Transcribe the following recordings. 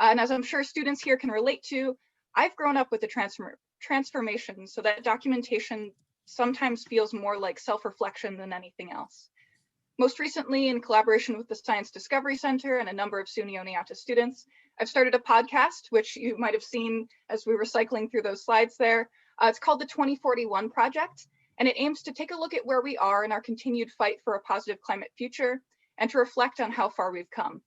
And as I'm sure students here can relate to, I've grown up with the transformation, so that documentation sometimes feels more like self-reflection than anything else. Most recently, in collaboration with the Science Discovery Center and a number of SUNY Oneonta students, I've started a podcast, which you might have seen as we were cycling through those slides there. It's called the 2041 Project, and it aims to take a look at where we are in our continued fight for a positive climate future and to reflect on how far we've come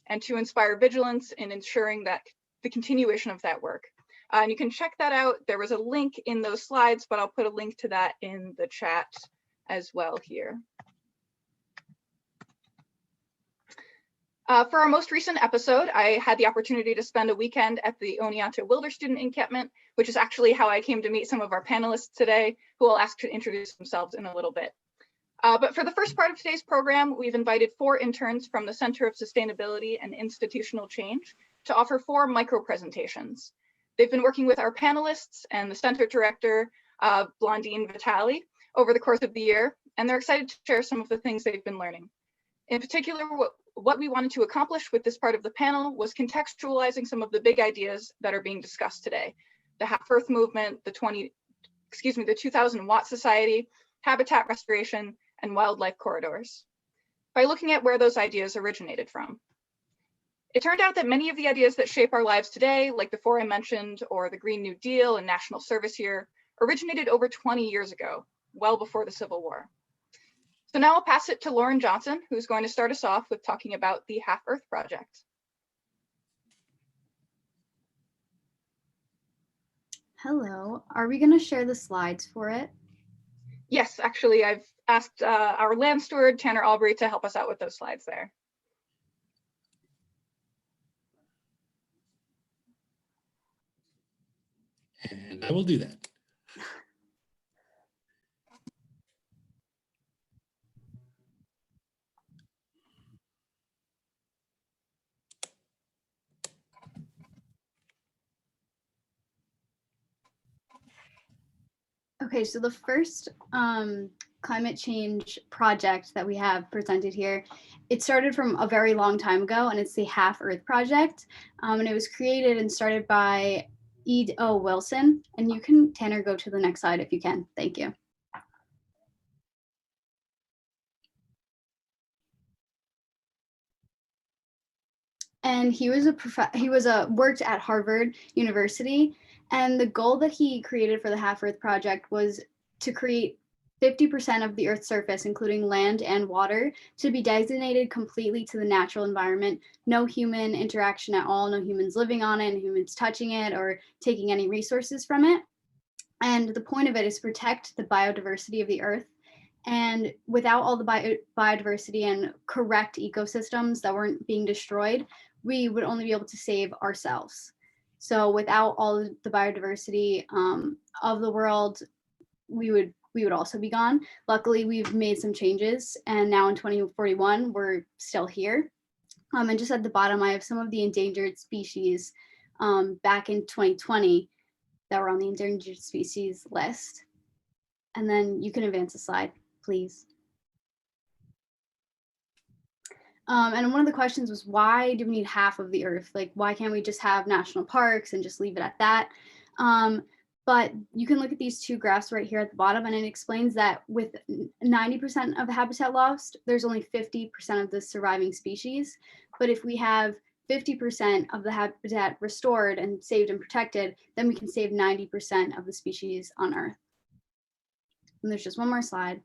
and to inspire vigilance in ensuring that the continuation of that work. And you can check that out. There was a link in those slides, but I'll put a link to that in the chat as well here. For our most recent episode, I had the opportunity to spend a weekend at the Oneonta Wilder Student Encampment, which is actually how I came to meet some of our panelists today, who I'll ask to introduce themselves in a little bit. But for the first part of today's program, we've invited 4 interns from the Center of Sustainability and Institutional Change to offer 4 micro presentations. They've been working with our panelists and the center director, Blondine Vitali, over the course of the year, and they're excited to share some of the things they've been learning. In particular, what we wanted to accomplish with this part of the panel was contextualizing some of the big ideas that are being discussed today. The Half Earth movement, the 2000 Watt Society, habitat restoration, and wildlife corridors, by looking at where those ideas originated from. It turned out that many of the ideas that shape our lives today, like the 4 I mentioned, or the Green New Deal and National Service Year, originated over 20 years ago, well before the Civil War. So now I'll pass it to Lauren Johnson, who's going to start us off with talking about the Half Earth Project. Hello, are we going to share the slides for it? Yes, actually, I've asked our land steward, Tanner Albury, to help us out with those slides there. And I will do that. Okay, so the first climate change project that we have presented here, it started from a very long time ago, and it's the Half Earth Project. And it was created and started by E.O. Wilson. And you can, Tanner, go to the next slide if you can. Thank you. And he worked at Harvard University. And the goal that he created for the Half Earth Project was to create 50% of the Earth's surface, including land and water, to be designated completely to the natural environment. No human interaction at all, no humans living on it, no humans touching it or taking any resources from it. And the point of it is to protect the biodiversity of the Earth. And without all the biodiversity and correct ecosystems that weren't being destroyed, we would only be able to save ourselves. So without all the biodiversity of the world, we would also be gone. Luckily, we've made some changes, and now in 2041, we're still here. And just at the bottom, I have some of the endangered species back in 2020 that were on the endangered species list. And then you can advance the slide, please. And one of the questions was, why do we need half of the Earth? Like, why can't we just have national parks and just leave it at that? But you can look at these 2 graphs right here at the bottom, and it explains that with 90% of the habitat lost, there's only 50% of the surviving species. But if we have 50% of the habitat restored and saved and protected, then we can save 90% of the species on Earth. And there's just one more slide.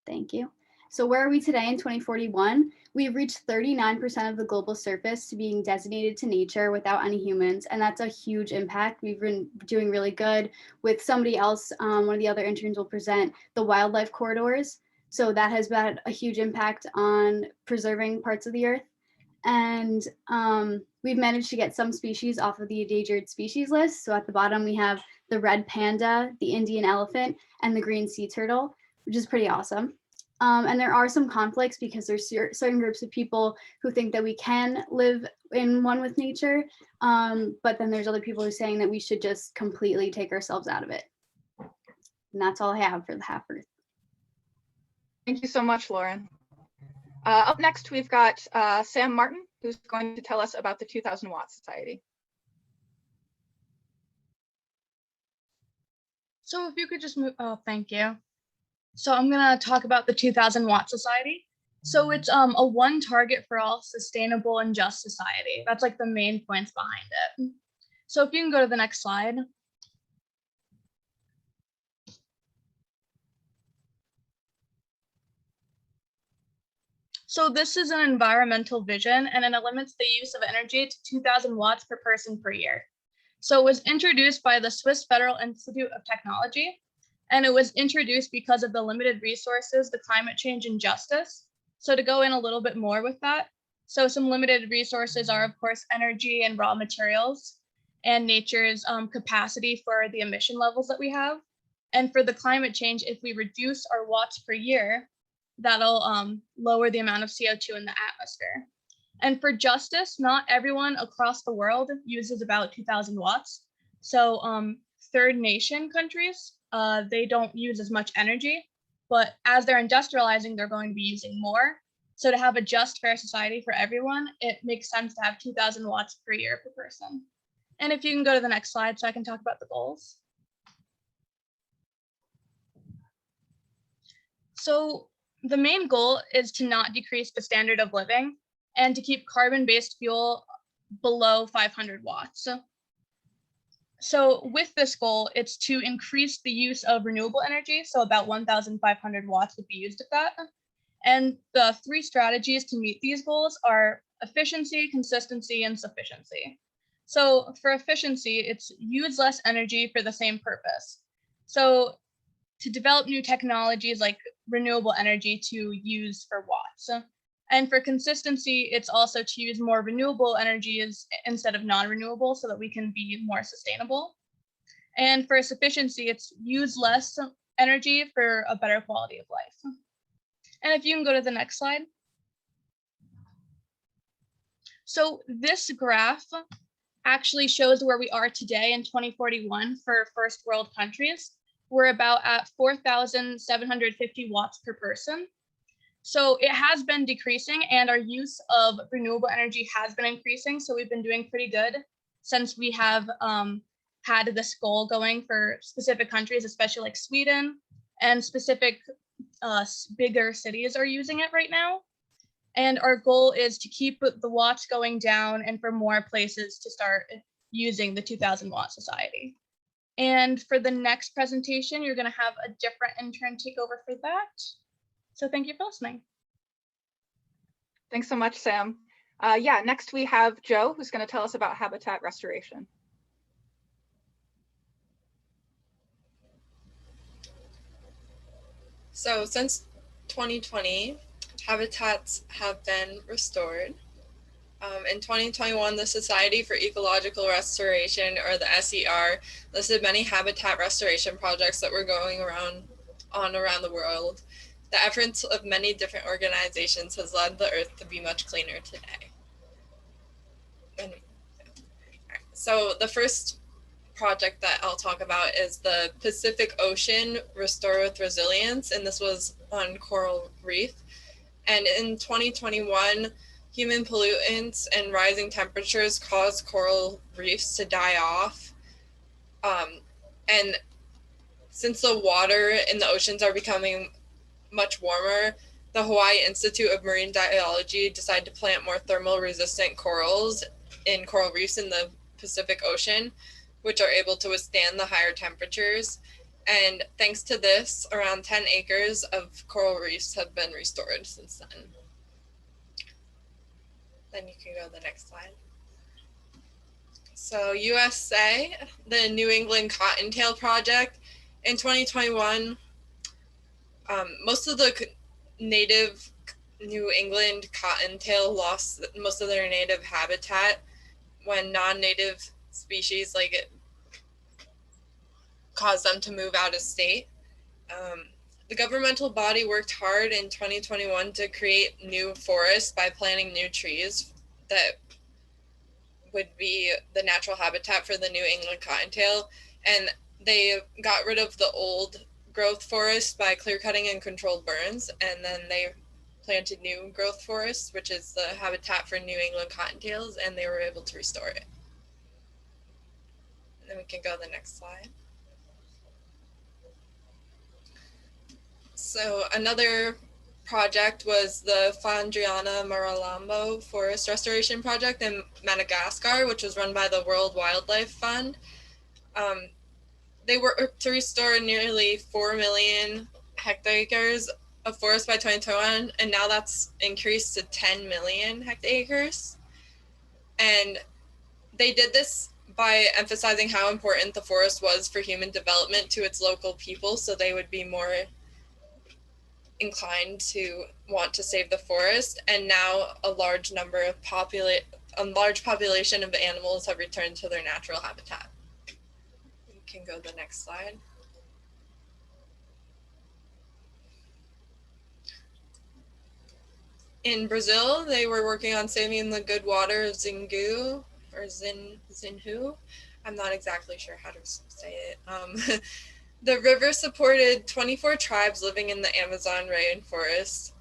Thank you. So where are we today in 2041? We've reached 39% of the global surface to being designated to nature without any humans, and that's a huge impact. We've been doing really good with somebody else. One of the other interns will present the wildlife corridors. So that has had a huge impact on preserving parts of the Earth. And we've managed to get some species off of the endangered species list. So at the bottom, we have the red panda, the Indian elephant, and the green sea turtle, which is pretty awesome. And there are some conflicts because there's certain groups of people who think that we can live in one with nature, but then there's other people who are saying that we should just completely take ourselves out of it. And that's all I have for the Half Earth. Thank you so much, Lauren. Up next, we've got Sam Martin, who's going to tell us about the 2000 Watt Society. So if you could just move, oh, thank you. So I'm gonna talk about the 2000 Watt Society. So it's a one target for all sustainable and just society. That's like the main points behind it. So if you can go to the next slide. So this is an environmental vision, and it limits the use of energy to 2000 watts per person per year. So it was introduced by the Swiss Federal Institute of Technology, and it was introduced because of the limited resources, the climate change, and justice. So to go in a little bit more with that, so some limited resources are, of course, energy and raw materials, and nature's capacity for the emission levels that we have. And for the climate change, if we reduce our watts per year, that'll lower the amount of CO2 in the atmosphere. And for justice, not everyone across the world uses about 2000 watts. So third nation countries, they don't use as much energy, but as they're industrializing, they're going to be using more. So to have a just, fair society for everyone, it makes sense to have 2000 watts per year per person. And if you can go to the next slide so I can talk about the goals. So the main goal is to not decrease the standard of living and to keep carbon-based fuel below 500 watts. So with this goal, it's to increase the use of renewable energy. So about 1,500 watts would be used of that. And the three strategies to meet these goals are efficiency, consistency, and sufficiency. So for efficiency, it's use less energy for the same purpose. So to develop new technologies like renewable energy to use for watts. And for consistency, it's also to use more renewable energies instead of non-renewable so that we can be more sustainable. And for sufficiency, it's use less energy for a better quality of life. And if you can go to the next slide. So this graph actually shows where we are today in 2041 for first world countries. We're about at 4,750 watts per person. So it has been decreasing and our use of renewable energy has been increasing. So we've been doing pretty good since we have had this goal going for specific countries, especially like Sweden, and specific bigger cities are using it right now. And our goal is to keep the watts going down and for more places to start using the 2000 Watt Society. And for the next presentation, you're going to have a different intern take over for that. So thank you for listening. Thanks so much, Sam. Yeah, next we have Joe, who's going to tell us about habitat restoration. So since 2020, habitats have been restored. In 2021, the Society for Ecological Restoration, or the SER, listed many habitat restoration projects that were going around the world. The efforts of many different organizations has led the Earth to be much cleaner today. So the first project that I'll talk about is the Pacific Ocean Restore with Resilience, and this was on coral reef. And in 2021, human pollutants and rising temperatures caused coral reefs to die off. And since the water in the oceans are becoming much warmer, the Hawaii Institute of Marine Biology decided to plant more thermal resistant corals in coral reefs in the Pacific Ocean, which are able to withstand the higher temperatures. And thanks to this, around 10 acres of coral reefs have been restored since then. Then you can go to the next slide. So USA, the New England Cottontail Project, in 2021, most of the native New England cottontail lost most of their native habitat when non-native species like it caused them to move out of state. The governmental body worked hard in 2021 to create new forests by planting new trees that would be the natural habitat for the New England cottontail. And they got rid of the old growth forest by clear cutting and controlled burns. And then they planted new growth forests, which is the habitat for New England cottontails, and they were able to restore it. And then we can go to the next slide. So another project was the Fandriana Maralambo Forest Restoration Project in Madagascar, which was run by the World Wildlife Fund. They were to restore nearly 4 million hectares of forest by 2021, and now that's increased to 10 million hectares. And they did this by emphasizing how important the forest was for human development to its local people, so they would be more inclined to want to save the forest. And now a large population of animals have returned to their natural habitat. You can go to the next slide. In Brazil, they were working on saving the good water of Xingu, or Xinhu. I'm not exactly sure how to say it. The river supported 24 tribes living in the Amazon rainforest.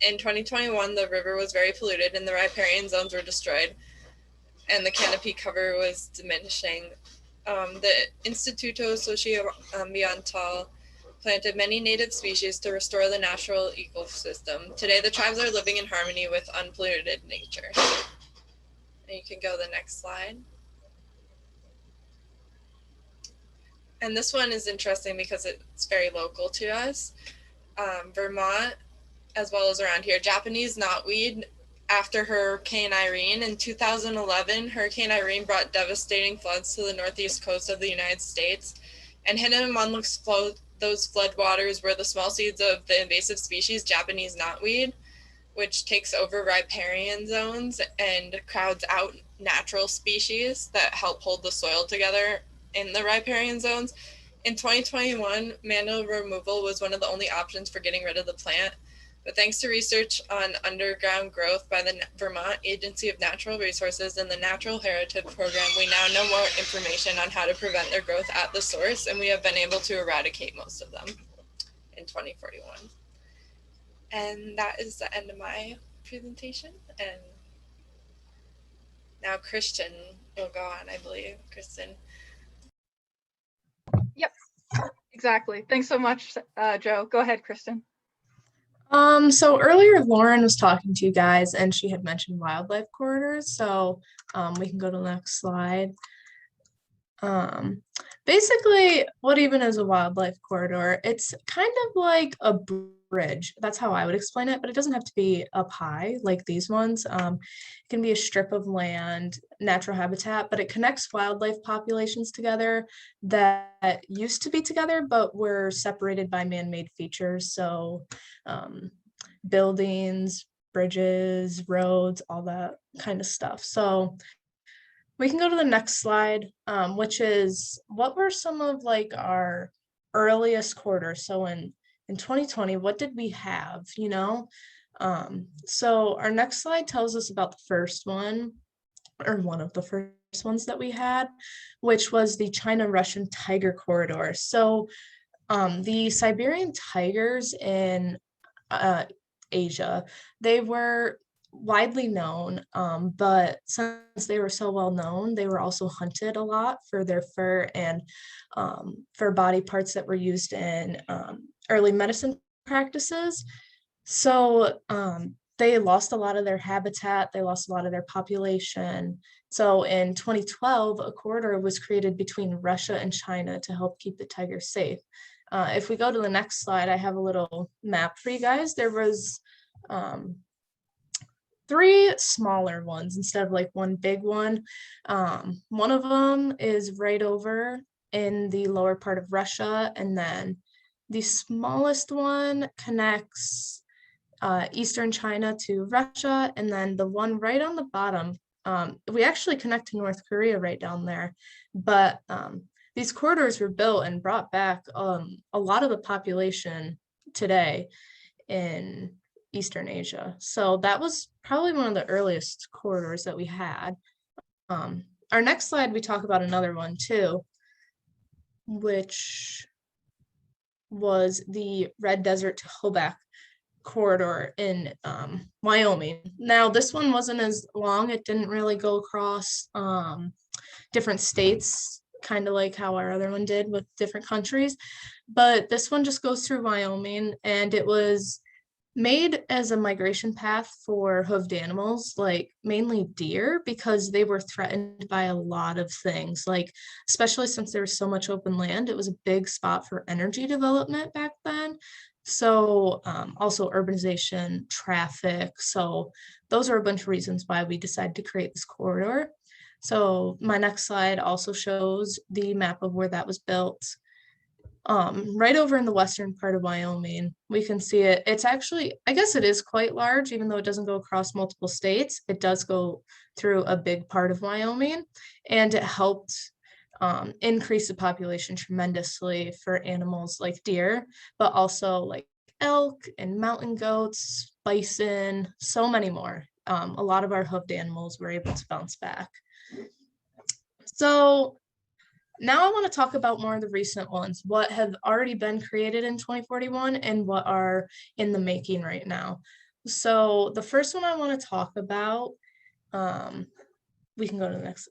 In 2021, the river was very polluted and the riparian zones were destroyed and the canopy cover was diminishing. The Instituto Socioambiental planted many native species to restore the natural ecosystem. Today, the tribes are living in harmony with unpolluted nature. And you can go to the next slide. And this one is interesting because it's very local to us. Vermont, as well as around here, Japanese knotweed, after Hurricane Irene in 2011, Hurricane Irene brought devastating floods to the northeast coast of the United States. And hidden among those floodwaters were the small seeds of the invasive species Japanese knotweed, which takes over riparian zones and crowds out natural species that help hold the soil together in the riparian zones. In 2021, manual removal was one of the only options for getting rid of the plant. But thanks to research on underground growth by the Vermont Agency of Natural Resources and the Natural Heritage Program, we now know more information on how to prevent their growth at the source, and we have been able to eradicate most of them in 2041. And that is the end of my presentation. And now Christian will go on, I believe. Kristen. Yep, exactly. Thanks so much, Joe. Go ahead, Kristen. So earlier Lauren was talking to you guys and she had mentioned wildlife corridors. So we can go to the next slide. Basically, what even is a wildlife corridor? It's kind of like a bridge. That's how I would explain it, but it doesn't have to be up high like these ones. It can be a strip of land, natural habitat, but it connects wildlife populations together that used to be together, but were separated by man-made features. So buildings, bridges, roads, all that kind of stuff. So we can go to the next slide, which is what were some of like our earliest corridors. So in 2020, what did we have, you know? So our next slide tells us about the first one, or one of the first ones that we had, which was the China-Russian tiger corridor. So the Siberian tigers in Asia, they were widely known, but since they were so well known, they were also hunted a lot for their fur and for body parts that were used in early medicine practices. So they lost a lot of their habitat, they lost a lot of their population. So in 2012, a corridor was created between Russia and China to help keep the tigers safe. If we go to the next slide, I have a little map for you guys. There was 3 smaller ones instead of like one big one. One of them is right over in the lower part of Russia, and then the smallest one connects eastern China to Russia, and then the one right on the bottom, we actually connect to North Korea right down there. But these corridors were built and brought back a lot of the population today in Eastern Asia. So that was probably one of the earliest corridors that we had. Our next slide, we talk about another one too, which was the Red Desert to Hobak corridor in Wyoming. Now, this one wasn't as long. It didn't really go across different states, kind of like how our other one did with different countries. But this one just goes through Wyoming, and it was made as a migration path for hoofed animals, like mainly deer, because they were threatened by a lot of things, like especially since there was so much open land. It was a big spot for energy development back then. So also urbanization, traffic. So those are a bunch of reasons why we decided to create this corridor. So my next slide also shows the map of where that was built. Right over in the western part of Wyoming, we can see it. It's actually, I guess it is quite large, even though it doesn't go across multiple states. It does go through a big part of Wyoming, and it helped increase the population tremendously for animals like deer, but also like elk and mountain goats, bison, so many more. A lot of our hoofed animals were able to bounce back. So now I want to talk about more of the recent ones, what have already been created in 2041 and what are in the making right now. So the first one I want to talk about, we can go to the next,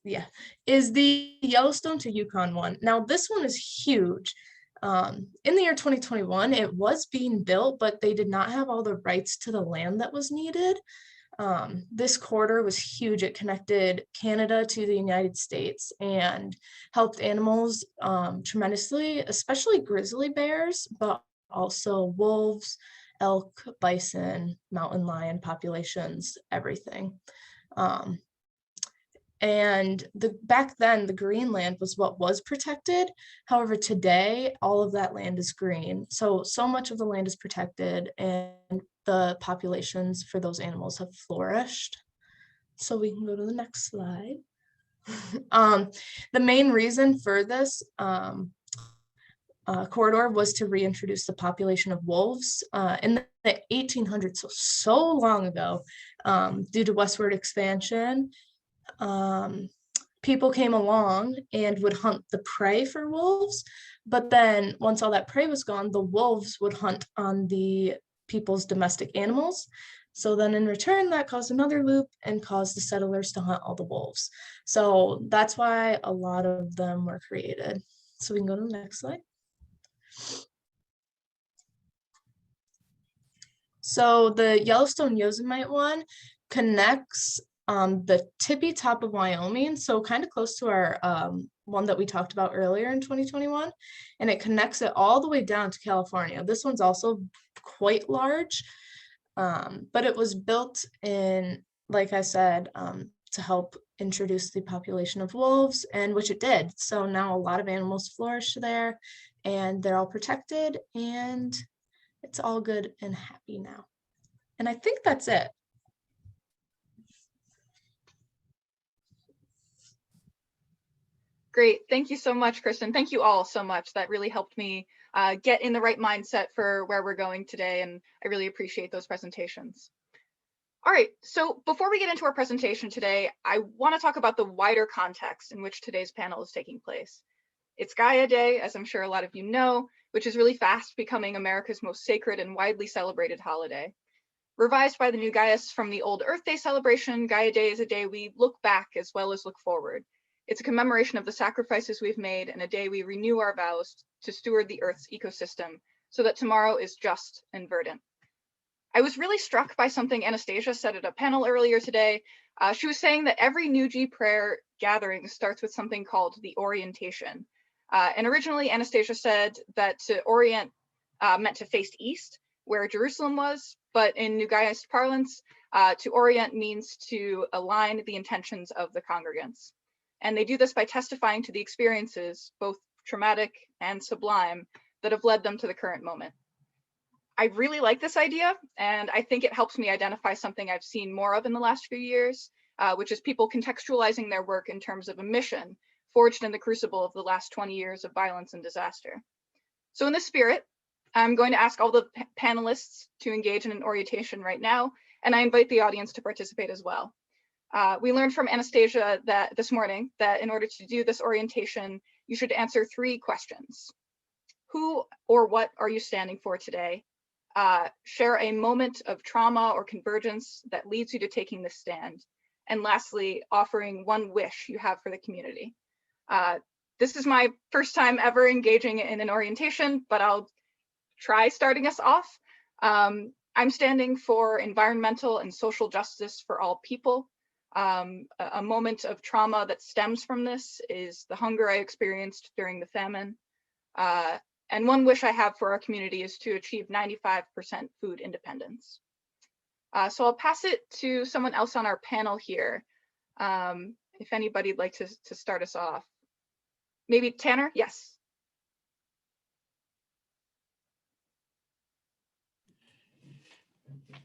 is the Yellowstone to Yukon one. Now this one is huge. In the year 2021, it was being built, but they did not have all the rights to the land that was needed. This corridor was huge. It connected Canada to the United States and helped animals tremendously, especially grizzly bears, but also wolves, elk, bison, mountain lion populations, everything. And back then, the Greenland was what was protected. However, today, all of that land is green. So much of the land is protected, and the populations for those animals have flourished. So we can go to the next slide. The main reason for this corridor was to reintroduce the population of wolves in the 1800s, so long ago, due to westward expansion. People came along and would hunt the prey for wolves, but then once all that prey was gone, the wolves would hunt on the people's domestic animals. So then in return, that caused another loop and caused the settlers to hunt all the wolves. So that's why a lot of them were created. So we can go to the next slide. So the Yellowstone Yosemite one connects the tippy top of Wyoming, so kind of close to our one that we talked about earlier in 2021, and it connects it all the way down to California. This one's also quite large, but it was built in, like I said, to help introduce the population of wolves, and which it did. So now a lot of animals flourish there, and they're all protected, and it's all good and happy now. And I think that's it. Great. Thank you so much, Kristen. Thank you all so much. That really helped me get in the right mindset for where we're going today, and I really appreciate those presentations. All right, so before we get into our presentation today, I want to talk about the wider context in which today's panel is taking place. It's Gaia Day, as I'm sure a lot of you know, which is really fast becoming America's most sacred and widely celebrated holiday. Revised by the new Gaias from the old Earth Day celebration, Gaia Day is a day we look back as well as look forward. It's a commemoration of the sacrifices we've made and a day we renew our vows to steward the Earth's ecosystem so that tomorrow is just and verdant. I was really struck by something Anastasia said at a panel earlier today. She was saying that every New G prayer gathering starts with something called the orientation. And originally Anastasia said that to orient meant to face east, where Jerusalem was, but in New Gaiaist parlance, to orient means to align the intentions of the congregants. And they do this by testifying to the experiences, both traumatic and sublime, that have led them to the current moment. I really like this idea, and I think it helps me identify something I've seen more of in the last few years, which is people contextualizing their work in terms of a mission forged in the crucible of the last 20 years of violence and disaster. So in this spirit, I'm going to ask all the panelists to engage in an orientation right now, and I invite the audience to participate as well. We learned from Anastasia that this morning that in order to do this orientation, you should answer 3 questions. Who or what are you standing for today? Share a moment of trauma or convergence that leads you to taking this stand. And lastly, offering one wish you have for the community. This is my first time ever engaging in an orientation, but I'll try starting us off. I'm standing for environmental and social justice for all people. A moment of trauma that stems from this is the hunger I experienced during the famine. And one wish I have for our community is to achieve 95% food independence. So I'll pass it to someone else on our panel here. If anybody'd like to start us off. Maybe Tanner, yes.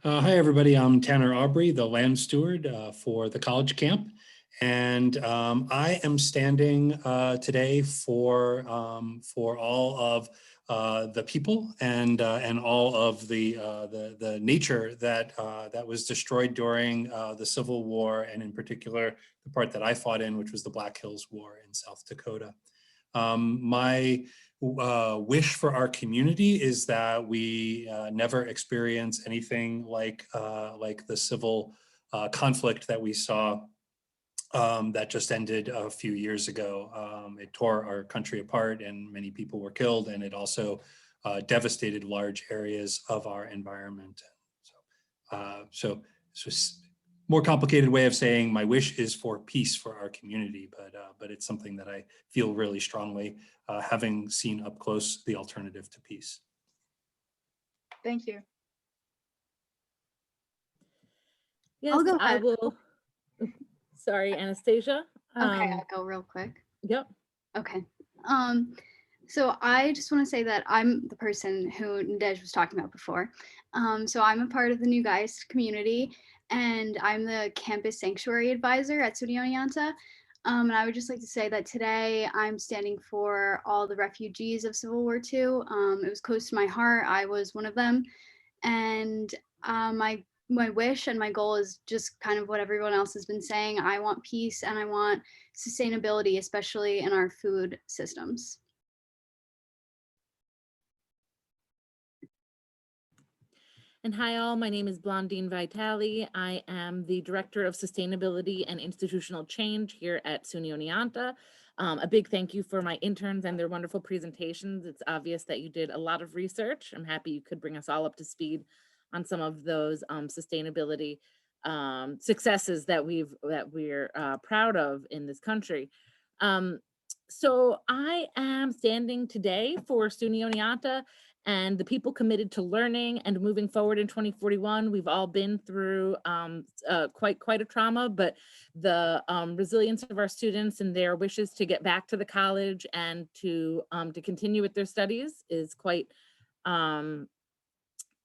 Hi, everybody. I'm Tanner Aubrey, the land steward for the college camp. And I am standing today for all of the people and all of the nature that was destroyed during the Civil War, and in particular, the part that I fought in, which was the Black Hills War in South Dakota. My wish for our community is that we never experience anything like the civil conflict that we saw that just ended a few years ago. It tore our country apart and many people were killed, and it also devastated large areas of our environment. So more complicated way of saying my wish is for peace for our community, but it's something that I feel really strongly, having seen up close the alternative to peace. Thank you. Yes, I'll go I ahead. will. Sorry, Anastasia. Okay, I'll go real quick. Yep. Okay. So I just want to say that I'm the person who Nadej was talking about before. So I'm a part of the New Geist community, and I'm the campus sanctuary advisor at SUNY Oneonta. And I would just like to say that today I'm standing for all the refugees of Civil War II. It was close to my heart. I was one of them. And my wish and my goal is just kind of what everyone else has been saying. I want peace and I want sustainability, especially in our food systems. And hi all, my name is Blondine Vitale. I am the Director of Sustainability and Institutional Change here at SUNY Oneonta. A big thank you for my interns and their wonderful presentations. It's obvious that you did a lot of research. I'm happy you could bring us all up to speed on some of those sustainability successes that we're proud of in this country. So I am standing today for SUNY Oneonta and the people committed to learning and moving forward in 2041. We've all been through quite a trauma, but the resilience of our students and their wishes to get back to the college and to continue with their studies is quite,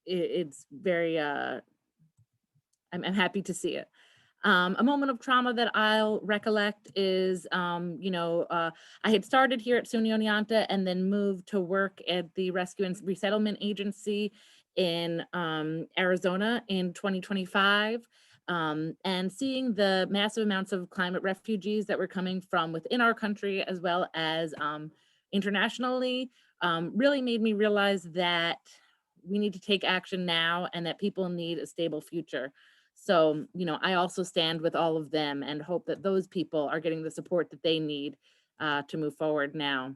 it's very, I'm happy to see it. A moment of trauma that I'll recollect is, I had started here at SUNY Oneonta and then moved to work at the Rescue and Resettlement Agency in Arizona in 2025. And seeing the massive amounts of climate refugees that were coming from within our country as well as internationally really made me realize that we need to take action now and that people need a stable future. So, I also stand with all of them and hope that those people are getting the support that they need to move forward now.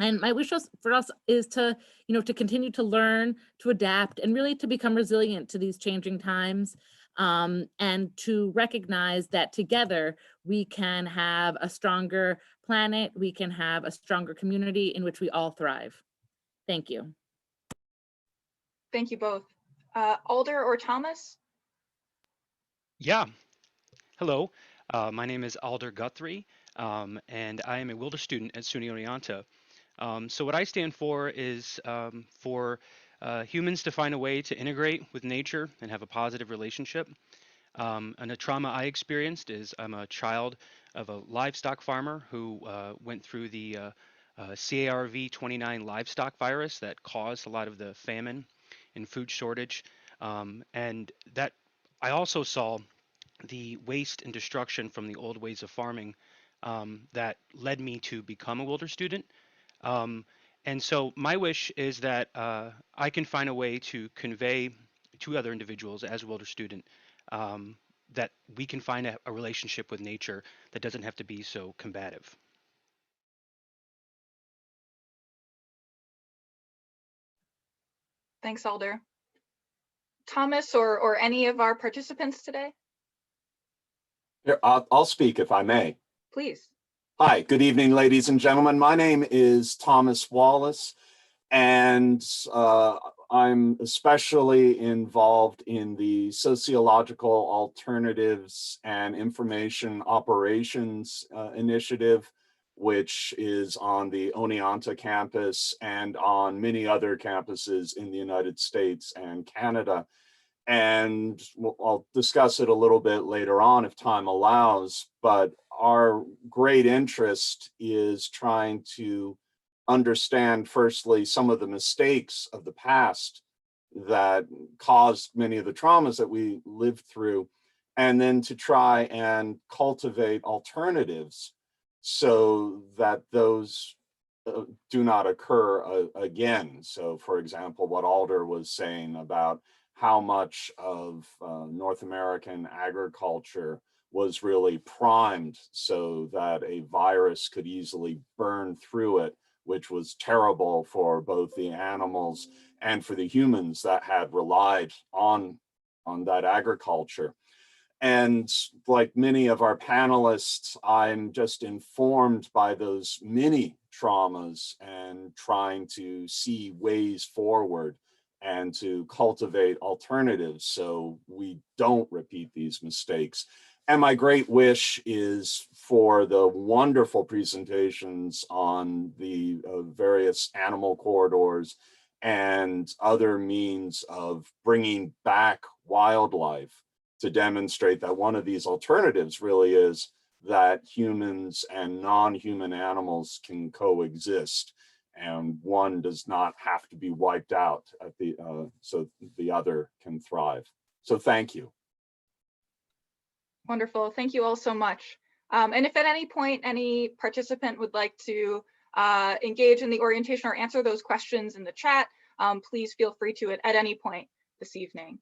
And my wish for us is to, to continue to learn, to adapt, and really to become resilient to these changing times, and to recognize that together we can have a stronger planet, we can have a stronger community in which we all thrive. Thank you. Thank you both. Alder or Thomas? Yeah. Hello. My name is Alder Guthrie, and I am a Wilder student at SUNY Oneonta. So what I stand for is for humans to find a way to integrate with nature and have a positive relationship. And a trauma I experienced is I'm a child of a livestock farmer who went through the CARV-29 livestock virus that caused a lot of the famine and food shortage. And that I also saw the waste and destruction from the old ways of farming that led me to become a Wilder student. And so my wish is that I can find a way to convey to other individuals as a Wilder student um, that we can find a relationship with nature that doesn't have to be so combative. Thanks, Alder. Thomas or any of our participants today, Here, I'll speak if I may. please. Hi, good evening, ladies and gentlemen. My name is Thomas Wallace, and I'm especially involved in the sociological alternatives and information operations initiative, which is on the Oneonta campus and on many other campuses in the United States and Canada. And I'll discuss it a little bit later on if time allows, but our great interest is trying to understand, firstly, some of the mistakes of the past that caused many of the traumas that we lived through, and then to try and cultivate alternatives so that those do not occur again. So, for example, what Alder was saying about how much of North American agriculture was really primed so that a virus could easily burn through it, which was terrible for both the animals and for the humans that had relied on that agriculture. And like many of our panelists, I'm just informed by those many traumas and trying to see ways forward and to cultivate alternatives so we don't repeat these mistakes. And my great wish is for the wonderful presentations on the various animal corridors and other means of bringing back wildlife to demonstrate that one of these alternatives really is that humans and non-human animals can coexist, and one does not have to be wiped out at so the other can thrive. So thank you. Wonderful. Thank you all so much. And if at any point any participant would like to engage in the orientation or answer those questions in the chat, please feel free to at any point this evening.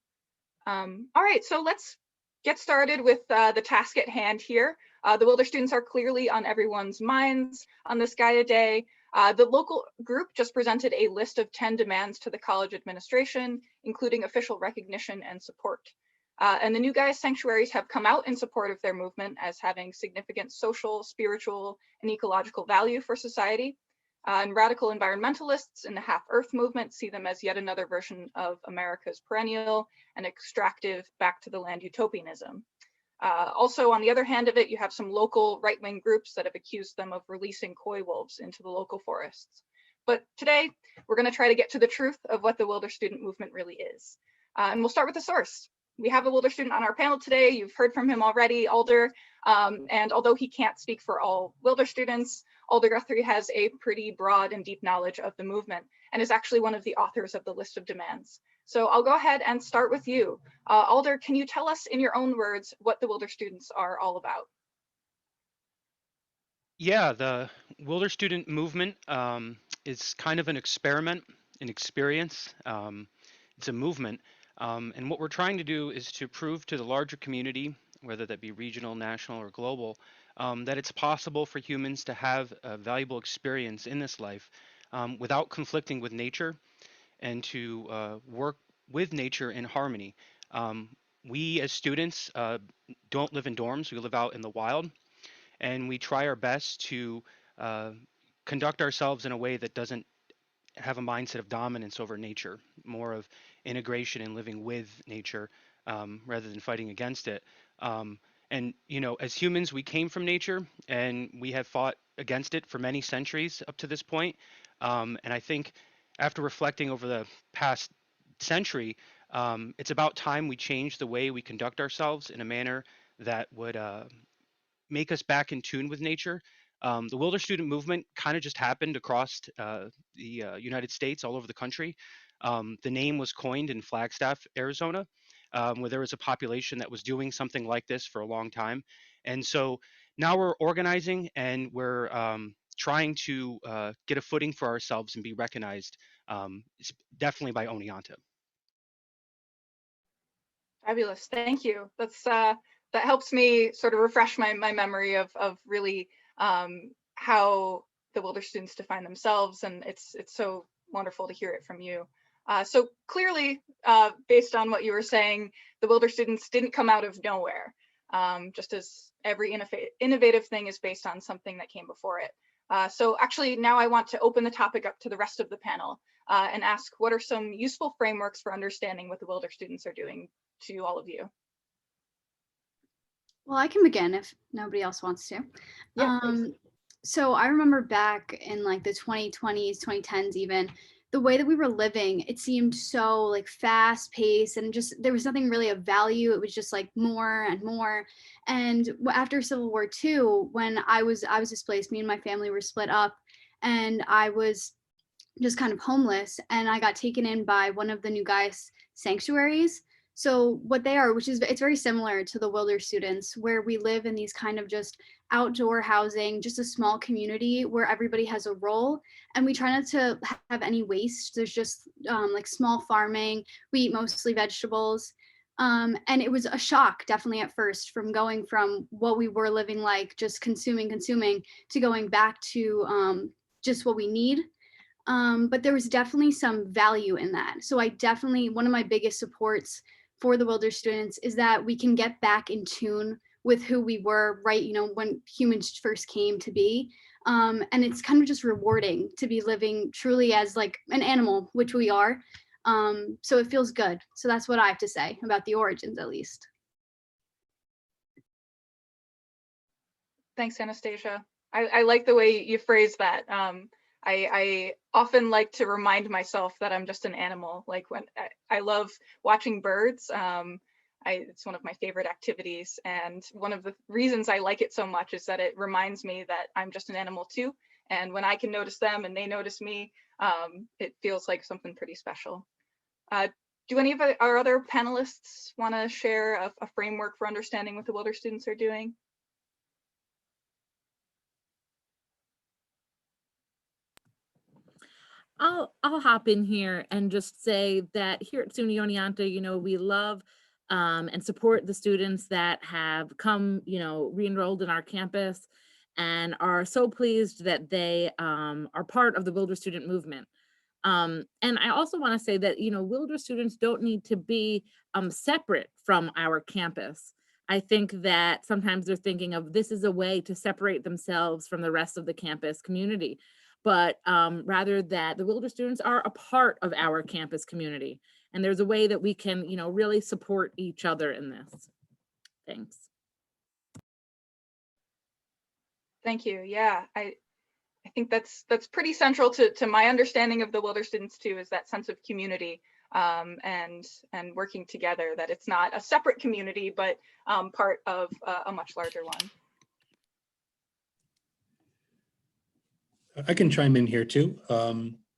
All right, so let's get started with the task at hand here. The Wilder students are clearly on everyone's minds on this Gaia Day. The local group just presented a list of 10 demands to the college administration, including official recognition and support. And the new Gaia sanctuaries have come out in support of their movement as having significant social, spiritual, and ecological value for society. And radical environmentalists in the Half Earth movement see them as yet another version of America's perennial and extractive back to the land utopianism. Also, on the other hand of it, you have some local right-wing groups that have accused them of releasing coy wolves into the local forests. But today, we're going to try to get to the truth of what the Wilder student movement really is. And we'll start with the source. We have a Wilder student on our panel today. You've heard from him already, Alder. And although he can't speak for all Wilder students, Alder Guthrie has a pretty broad and deep knowledge of the movement and is actually one of the authors of the list of demands. So I'll go ahead and start with you. Alder, can you tell us in your own words what the Wilder students are all about? Yeah, the Wilder student movement is kind of an experiment, an experience. It's a movement. And what we're trying to do is to prove to the larger community, whether that be regional, national, or global, that it's possible for humans to have a valuable experience in this life without conflicting with nature and to work with nature in harmony. We as students don't live in dorms, we live out in the wild, and we try our best to conduct ourselves in a way that doesn't have a mindset of dominance over nature, more of integration and living with nature rather than fighting against it. And you know, as humans, we came from nature and we have fought against it for many centuries up to this point. And I think after reflecting over the past century, it's about time we change the way we conduct ourselves in a manner that would make us back in tune with nature. The Wilder student movement kind of just happened across the United States, all over the country. The name was coined in Flagstaff, Arizona, where there was a population that was doing something like this for a long time. And so now we're organizing and we're trying to get a footing for ourselves and be recognized, definitely by Oneonta. Fabulous, thank you. That helps me sort of refresh my memory of really how the Wilder students define themselves, and it's so wonderful to hear it from you. So clearly, based on what you were saying, the Wilder students didn't come out of nowhere, just as every innovative thing is based on something that came before it. So actually, now I want to open the topic up to the rest of the panel and ask, what are some useful frameworks for understanding what the Wilder students are doing to all of you? Well, I can begin if nobody else wants to. Yeah, please. So I remember back in like the 2020s, 2010s even, the way that we were living, it seemed so like fast paced and just there was nothing really of value. It was just like more and more. And after Civil War II, when I was displaced, me and my family were split up and I was just kind of homeless, and I got taken in by one of the New Guys sanctuaries. So what they are, which is it's very similar to the Wilder students, where we live in these kind of just outdoor housing, just a small community where everybody has a role, and we try not to have any waste. There's just like small farming. We eat mostly vegetables. And it was a shock definitely at first, from going from what we were living like, just consuming, to going back to just what we need. But there was definitely some value in that. So one of my biggest supports for the Wilder students is that we can get back in tune with who we were, right, when humans first came to be. And it's kind of just rewarding to be living truly as like an animal, which we are. So it feels good. So that's what I have to say about the origins, at least. Thanks, Anastasia. I like the way you phrase that. I often like to remind myself that I'm just an animal. Like when I love watching birds. It's one of my favorite activities. And one of the reasons I like it so much is that it reminds me that I'm just an animal too. And when I can notice them and they notice me, it feels like something pretty special. Do any of our other panelists want to share a framework for understanding what the Wilder students are doing? I'll hop in here and just say that here at SUNY Oneonta, we love and support the students that have come, re-enrolled in our campus and are so pleased that they are part of the Wilder student movement. And I also want to say that, Wilder students don't need to be separate from our campus. I think that sometimes they're thinking of this as a way to separate themselves from the rest of the campus community, but rather that the Wilder students are a part of our campus community. And there's a way that we can, really support each other in this. Thanks. Thank you. Yeah, I think that's pretty central to my understanding of the Wilder students too, is that sense of community and working together, that it's not a separate community, but part of a much larger one. I can chime in here too.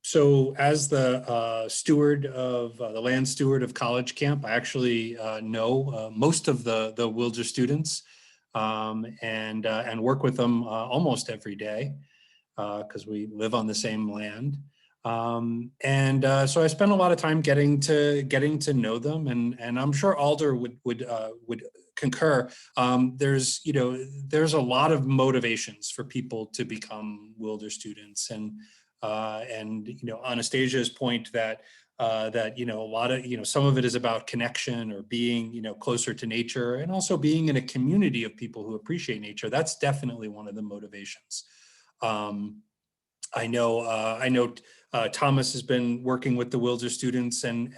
So as the steward of the land steward of College Camp, I actually know most of the Wilder students and work with them almost every day because we live on the same land. So I spend a lot of time getting to know them, and I'm sure Alder would concur. There's a lot of motivations for people to become Wilder students, and Anastasia's point that a lot of some of it is about connection or being closer to nature, and also being in a community of people who appreciate nature. That's definitely one of the motivations. I know Thomas has been working with the Wilder students and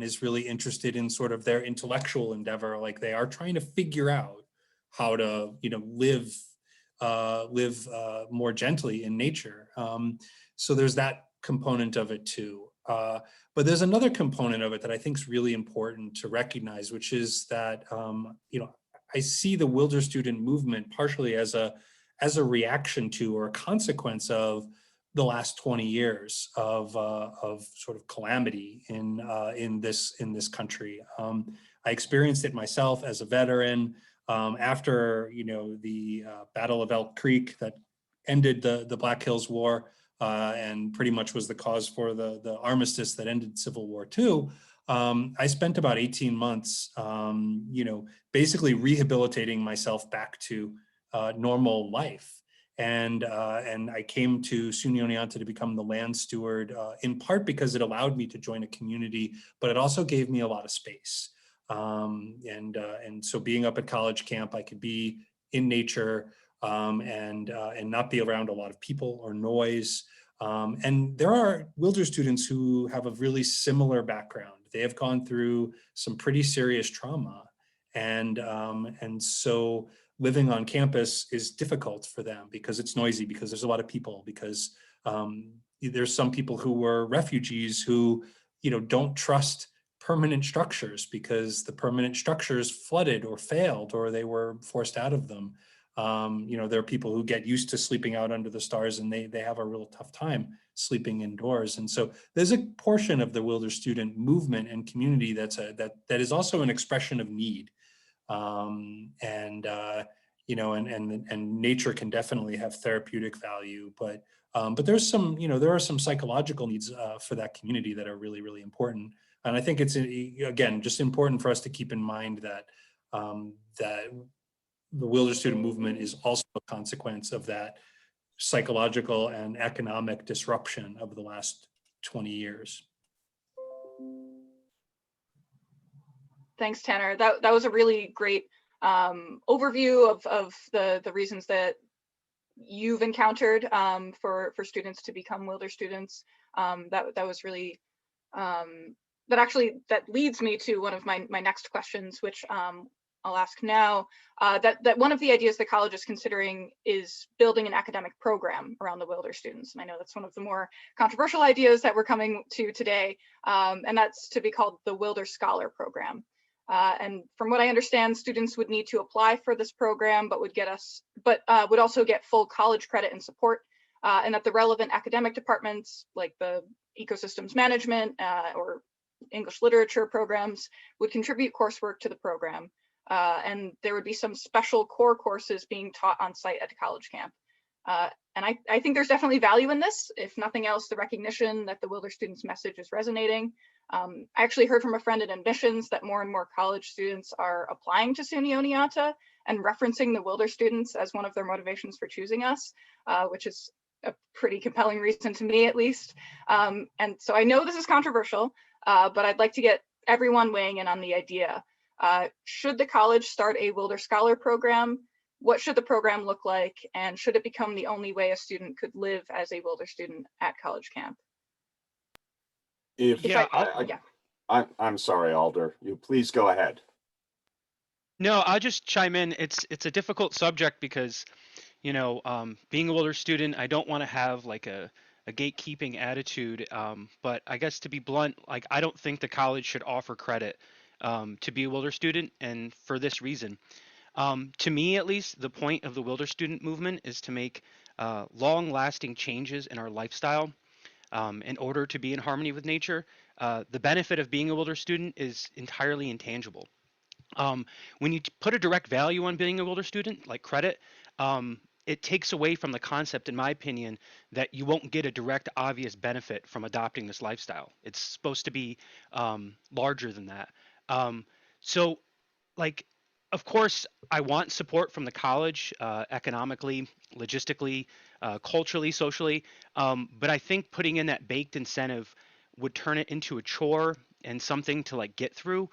is really interested in sort of their intellectual endeavor. Like they are trying to figure out how to live more gently in nature. So there's that component of it too. But there's another component of it that I think is really important to recognize, which is that I see the Wilder student movement partially as a reaction to or a consequence of the last 20 years of sort of calamity in this country. I experienced it myself as a veteran after the Battle of Elk Creek that ended the Black Hills War and pretty much was the cause for the armistice that ended Civil War II. I spent about 18 months, basically rehabilitating myself back to normal life. And I came to SUNY Oneonta to become the land steward, in part because it allowed me to join a community, but it also gave me a lot of space. And so being up at college camp, I could be in nature and not be around a lot of people or noise. And there are Wilder students who have a really similar background. They have gone through some pretty serious trauma, and so living on campus is difficult for them because it's noisy, because there's a lot of people, because there's some people who were refugees who, don't trust permanent structures because the permanent structures flooded or failed or they were forced out of them. There are people who get used to sleeping out under the stars and they have a real tough time sleeping indoors. And so there's a portion of the Wilder student movement and community that is also an expression of need. And nature can definitely have therapeutic value, but there's there are some psychological needs for that community that are really, really important. And I think it's, again, just important for us to keep in mind that that the Wilder student movement is also a consequence of that psychological and economic disruption of the last 20 years. Thanks, Tanner. That was a really great overview of the reasons that you've encountered for students to become Wilder students. That was really, that leads me to one of my next questions, which I'll ask now. That one of the ideas the college is considering is building an academic program around the Wilder students. And I know that's one of the more controversial ideas that we're coming to today, and that's to be called the Wilder Scholar Program. And from what I understand, students would need to apply for this program, but would also get full college credit and support, and that the relevant academic departments like the ecosystems management or English literature programs would contribute coursework to the program. And there would be some special core courses being taught on site at the college camp. And I think there's definitely value in this, if nothing else, the recognition that the Wilder students' message is resonating. I actually heard from a friend in admissions that more and more college students are applying to SUNY Oneonta and referencing the Wilder students as one of their motivations for choosing us, which is a pretty compelling reason to me, at least. And so I know this is controversial, but I'd like to get everyone weighing in on the idea. Should the college start a Wilder Scholar program? What should the program look like? And should it become the only way a student could live as a Wilder student at college camp? I'm sorry, Alder. You please go ahead. No, I'll just chime in. It's a difficult subject because, being a Wilder student, I don't want to have like a gatekeeping attitude. But I guess to be blunt, like I don't think the college should offer credit to be a Wilder student, and for this reason. To me, at least, the point of the Wilder student movement is to make long-lasting changes in our lifestyle in order to be in harmony with nature. The benefit of being a Wilder student is entirely intangible. When you put a direct value on being a Wilder student, like credit, it takes away from the concept, in my opinion, that you won't get a direct, obvious benefit from adopting this lifestyle. It's supposed to be larger than that. So, like, of course, I want support from the college, economically, logistically, culturally, socially, but I think putting in that baked incentive would turn it into a chore and something to like get through.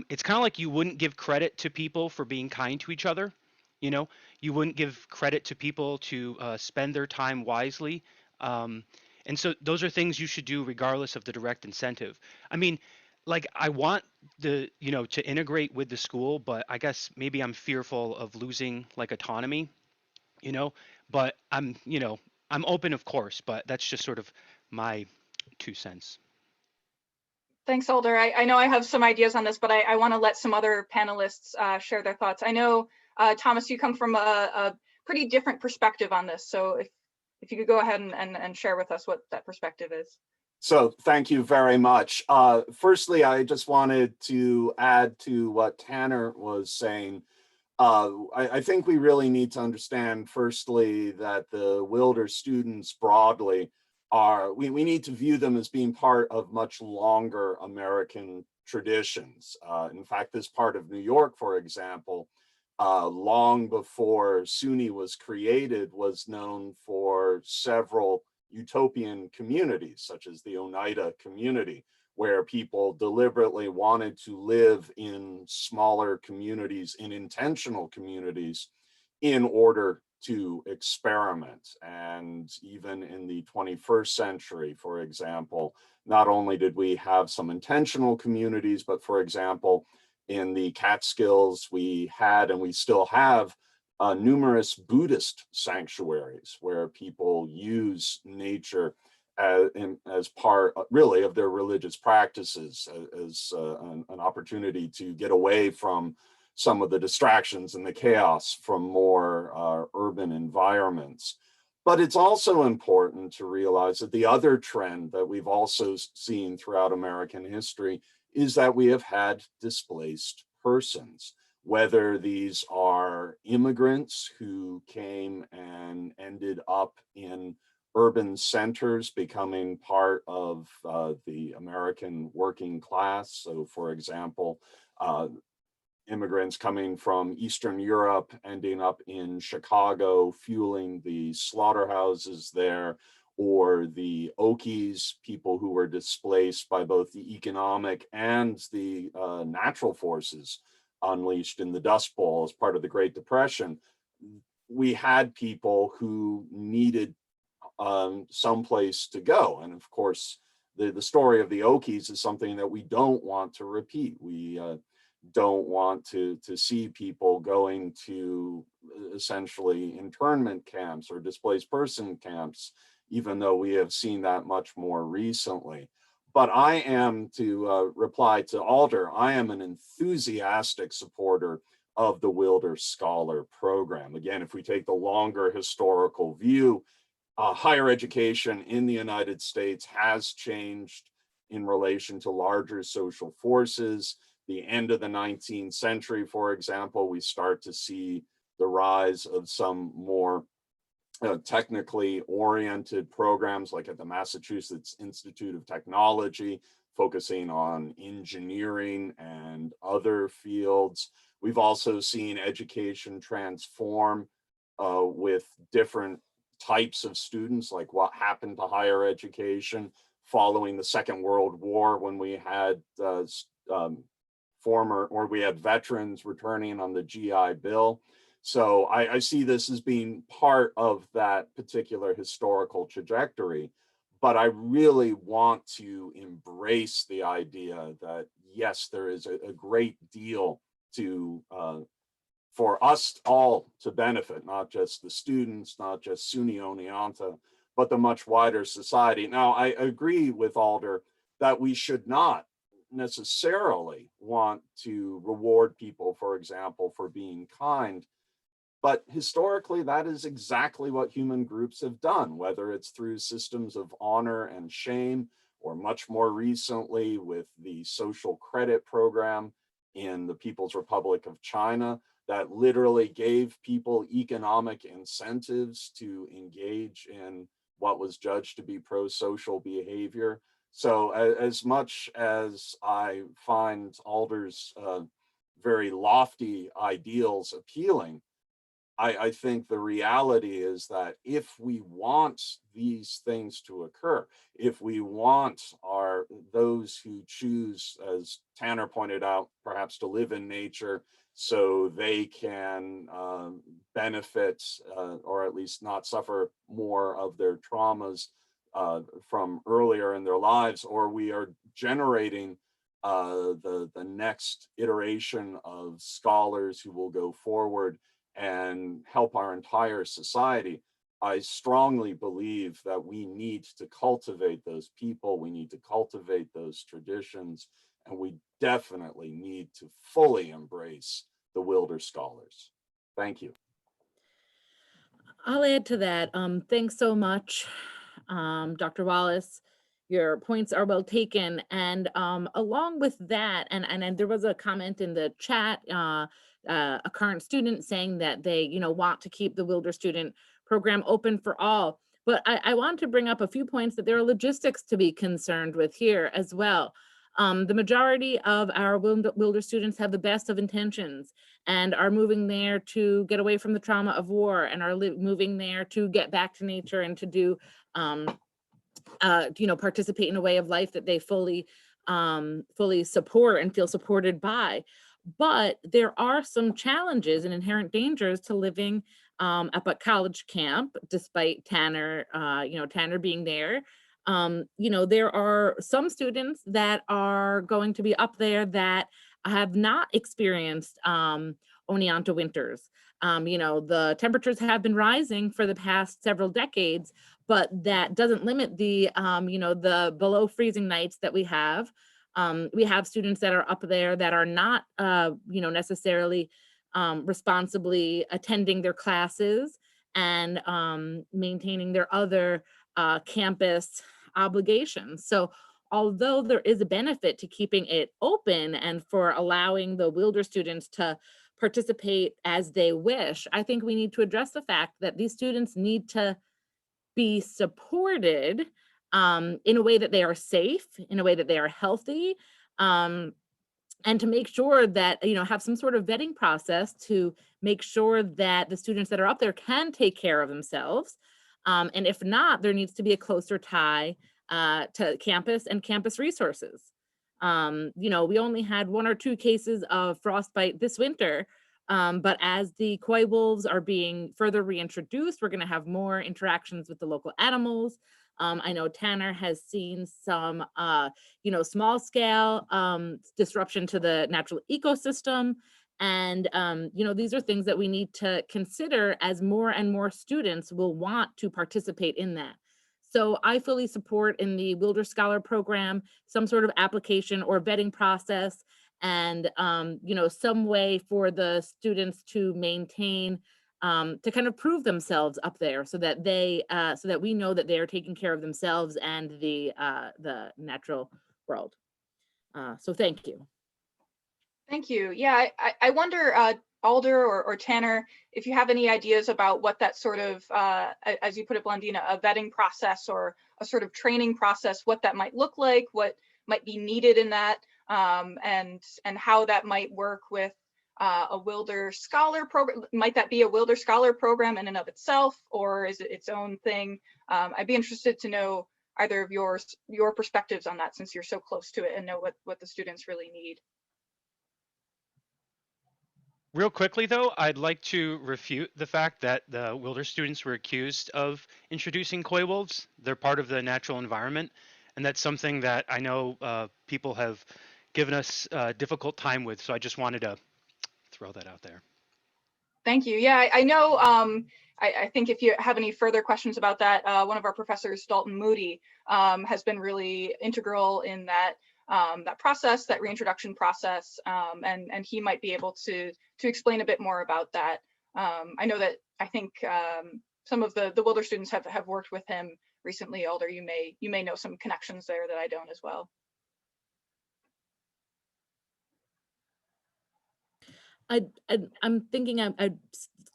It's kind of like you wouldn't give credit to people for being kind to each other. You wouldn't give credit to people to spend their time wisely. And so those are things you should do regardless of the direct incentive. I mean, like I want to integrate with the school, but I guess maybe I'm fearful of losing like autonomy, but I'm open, of course, but that's just sort of my 2 cents. Thanks, Alder. I know I have some ideas on this, but I want to let some other panelists share their thoughts. I know, Thomas, you come from a pretty different perspective on this. So if you could go ahead and share with us what that perspective is. So thank you very much. Firstly, I just wanted to add to what Tanner was saying. I think we really need to understand, firstly, that the Wilder students broadly we need to view them as being part of much longer American traditions. In fact, this part of New York, for example, long before SUNY was created, was known for several utopian communities, such as the Oneida community, where people deliberately wanted to live in smaller communities, in intentional communities, in order to experiment. And even in the 21st century, for example, not only did we have some intentional communities, but for example, in the Catskills, we had and we still have numerous Buddhist sanctuaries where people use nature as part, really, of their religious practices, as an opportunity to get away from some of the distractions and the chaos from more urban environments. But it's also important to realize that the other trend that we've also seen throughout American history is that we have had displaced persons, whether these are immigrants who came and ended up in urban centers becoming part of the American working class. So for example, immigrants coming from Eastern Europe ending up in Chicago, fueling the slaughterhouses there, or the Okies, people who were displaced by both the economic and the natural forces unleashed in the Dust Bowl as part of the Great Depression. We had people who needed someplace to go. And of course, the story of the Okies is something that we don't want to repeat. We don't want to see people going to essentially internment camps or displaced person camps, even though we have seen that much more recently. But I am, to reply to Alder, I am an enthusiastic supporter of the Wilder Scholar Program. Again, if we take the longer historical view, higher education in the United States has changed in relation to larger social forces. The end of the 19th century, for example, we start to see the rise of some more technically oriented programs, like at the Massachusetts Institute of Technology, focusing on engineering and other fields. We've also seen education transform with different types of students, like what happened to higher education following the Second World War, when we had we had veterans returning on the GI Bill. So I see this as being part of that particular historical trajectory, but I really want to embrace the idea that, yes, there is a great deal to for us all to benefit, not just the students, not just SUNY Oneonta, but the much wider society. Now, I agree with Alder that we should not necessarily want to reward people, for example, for being kind. But historically, that is exactly what human groups have done, whether it's through systems of honor and shame, or much more recently with the social credit program in the People's Republic of China, that literally gave people economic incentives to engage in what was judged to be pro-social behavior. So as much as I find Alder's very lofty ideals appealing, I think the reality is that if we want these things to occur, if we want those who choose, as Tanner pointed out, perhaps to live in nature so they can benefit or at least not suffer more of their traumas from earlier in their lives, or we are generating the next iteration of scholars who will go forward and help our entire society, I strongly believe that we need to cultivate those people, we need to cultivate those traditions, and we definitely need to fully embrace the Wilder scholars. Thank you. I'll add to that. Thanks so much, Dr. Wallace. Your points are well taken. And along with that, and there was a comment in the chat a current student saying that they, you know, want to keep the Wilder student program open for all. But I want to bring up a few points that there are logistics to be concerned with here as well. The majority of our Wilder students have the best of intentions and are moving there to get away from the trauma of war, and are moving there to get back to nature and to do, you know, participate in a way of life that they fully support and feel supported by. But there are some challenges and inherent dangers to living up at college camp, despite Tanner, you know, Tanner being there. You know, there are some students that are going to be up there that have not experienced Oneonta winters. You know, the temperatures have been rising for the past several decades, but that doesn't limit the, you know, the below freezing nights that we have. We have students that are up there that are not, you know, necessarily responsibly attending their classes and maintaining their other campus obligations. So although there is a benefit to keeping it open and for allowing the Wilder students to participate as they wish, I think we need to address the fact that these students need to be supported in a way that they are safe, in a way that they are healthy, and to make sure that, you know, have some sort of vetting process to make sure that the students that are up there can take care of themselves. And if not, there needs to be a closer tie to campus and campus resources. You know, we only had 1 or 2 cases of frostbite this winter, but as the coy wolves are being further reintroduced, we're going to have more interactions with the local animals. I know Tanner has seen some, you know, small scale disruption to the natural ecosystem. And, you know, these are things that we need to consider as more and more students will want to participate in that. So I fully support in the Wilder Scholar Program some sort of application or vetting process, and you know, some way for the students to maintain, to kind of prove themselves up there, so that they, so that we know that they are taking care of themselves and the natural world. So thank you. Thank you. Yeah, I wonder, Alder or Tanner, if you have any ideas about what that sort of, as you put it, Blondina, a vetting process or a sort of training process, what that might look like, what might be needed in that, and how that might work with a Wilder Scholar program. Might that be a Wilder Scholar program in and of itself, or is it its own thing? I'd be interested to know either of your perspectives on that, since you're so close to it and know what the students really need. Real quickly, though, I'd like to refute the fact that the Wilder students were accused of introducing coy wolves. They're part of the natural environment, and that's something that I know people have given us a difficult time with, so I just wanted to throw that out there. Thank you. Yeah, I know, I think if you have any further questions about that, one of our professors, Dalton Moody, has been really integral in that that process, that reintroduction process, and he might be able to explain a bit more about that. I know that I think some of the Wilder students have worked with him recently. Alder, you may know some connections there that I don't as well. I'm thinking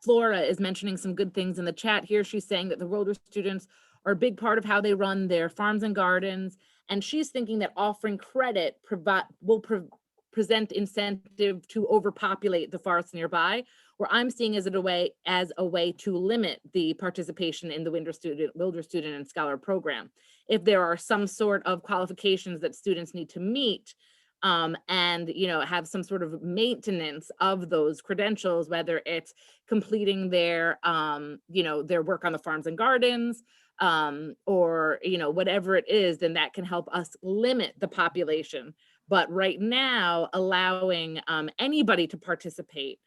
Flora is mentioning some good things in the chat here. She's saying that the Wilder students are a big part of how they run their farms and gardens. And she's thinking that offering credit will present incentive to overpopulate the forests nearby, where I'm seeing as a way to limit the participation in the Wilder student and scholar program. If there are some sort of qualifications that students need to meet, and, you know, have some sort of maintenance of those credentials, whether it's completing their, you know, their work on the farms and gardens, or, you know, whatever it is, then that can help us limit the population. But right now, allowing anybody to participate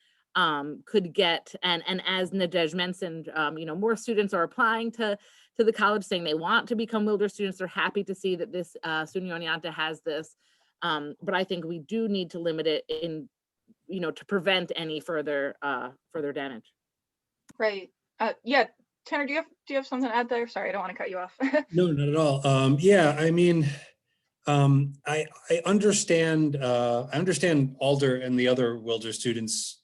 could get, and as Nadej mentioned, you know, more students are applying to the college saying they want to become Wilder students. They're happy to see that this SUNY Oneonta has this. But I think we do need to limit it in, you know, to prevent any further damage. Right. Yeah, Tanner, do you have something to add there? Sorry, I don't want to cut you off. No, not at all. Yeah, I mean, I understand Alder and the other Wilder students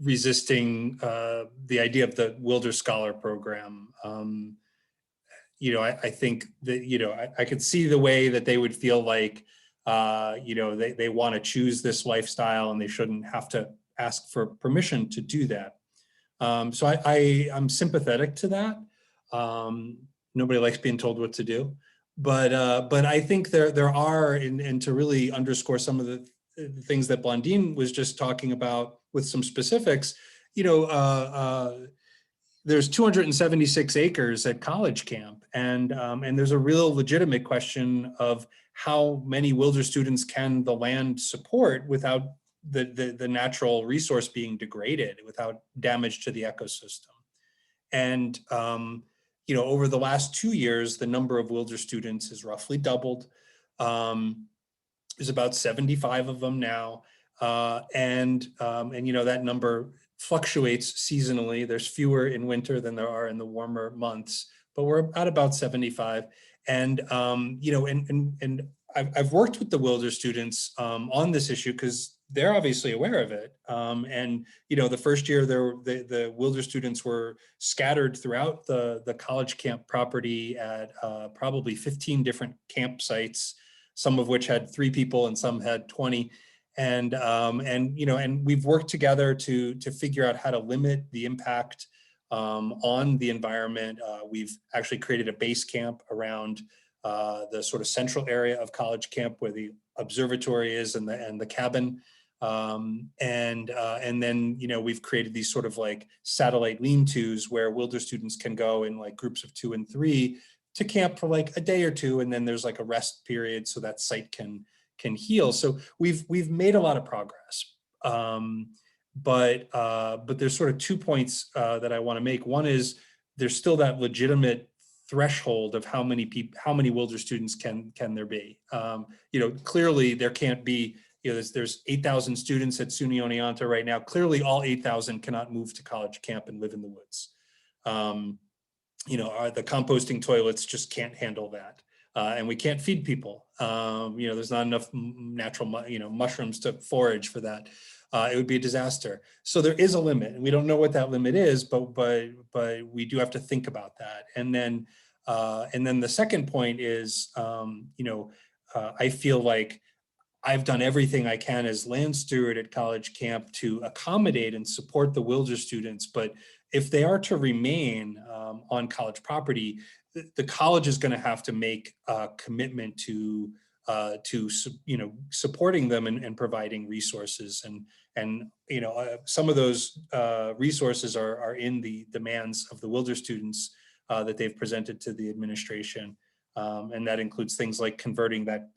resisting the idea of the Wilder Scholar Program. I think that, I could see the way that they would feel like, they want to choose this lifestyle and they shouldn't have to ask for permission to do that. So I'm sympathetic to that. Nobody likes being told what to do, but I think there are, and to really underscore some of the things that Blondine was just talking about with some specifics, there's 276 acres at College Camp, and there's a real legitimate question of how many Wilder students can the land support without the natural resource being degraded, without damage to the ecosystem. And over the last 2 years, the number of Wilder students has roughly doubled. There's about 75 of them now, and that number fluctuates seasonally. There's fewer in winter than there are in the warmer months, but we're at about 75. And I've worked with the Wilder students on this issue because they're obviously aware of it. The first year the Wilder students were scattered throughout the College Camp property at probably 15 different campsites, some of which had 3 people and some had 20. And we've worked together to figure out how to limit the impact on the environment. We've actually created a base camp around the sort of central area of College Camp where the observatory is and the cabin. And then we've created these sort of like satellite lean-tos where Wilder students can go in like groups of 2 and 3 to camp for like a day or 2, and then there's like a rest period so that site can heal. So we've made a lot of progress, but there's sort of 2 points that I want to make. One is there's still that legitimate threshold of how many Wilder students can there be. Clearly there can't be. There's 8,000 students at SUNY Oneonta right now. Clearly, all 8,000 cannot move to College Camp and live in the woods. The composting toilets just can't handle that. And we can't feed people. There's not enough natural, mushrooms to forage for that. It would be a disaster. So there is a limit, and we don't know what that limit is, but we do have to think about that. And then the second point is, I feel like I've done everything I can as land steward at College Camp to accommodate and support the Wilder students. But if they are to remain on college property, the college is going to have to make a commitment to supporting them and providing resources. And some of those resources are in the demands of the Wilder students that they've presented to the administration. And that includes things like converting that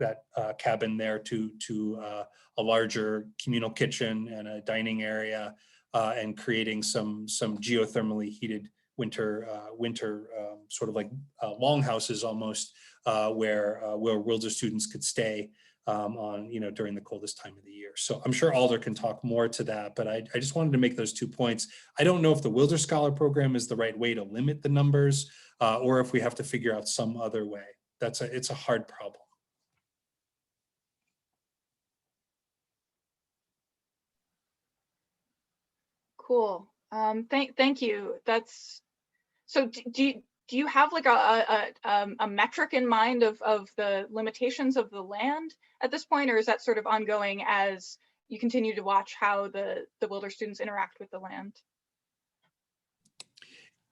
cabin there to a larger communal kitchen and a dining area, and creating some geothermally heated winter sort of like longhouses almost, where Wilder students could stay during the coldest time of the year. So I'm sure Alder can talk more to that, but I just wanted to make those 2 points. I don't know if the Wilder Scholar Program is the right way to limit the numbers, or if we have to figure out some other way. It's a hard problem. Cool. Thank you. So do you have like a metric in mind of the limitations of the land at this point, or is that sort of ongoing as you continue to watch how the Wilder students interact with the land?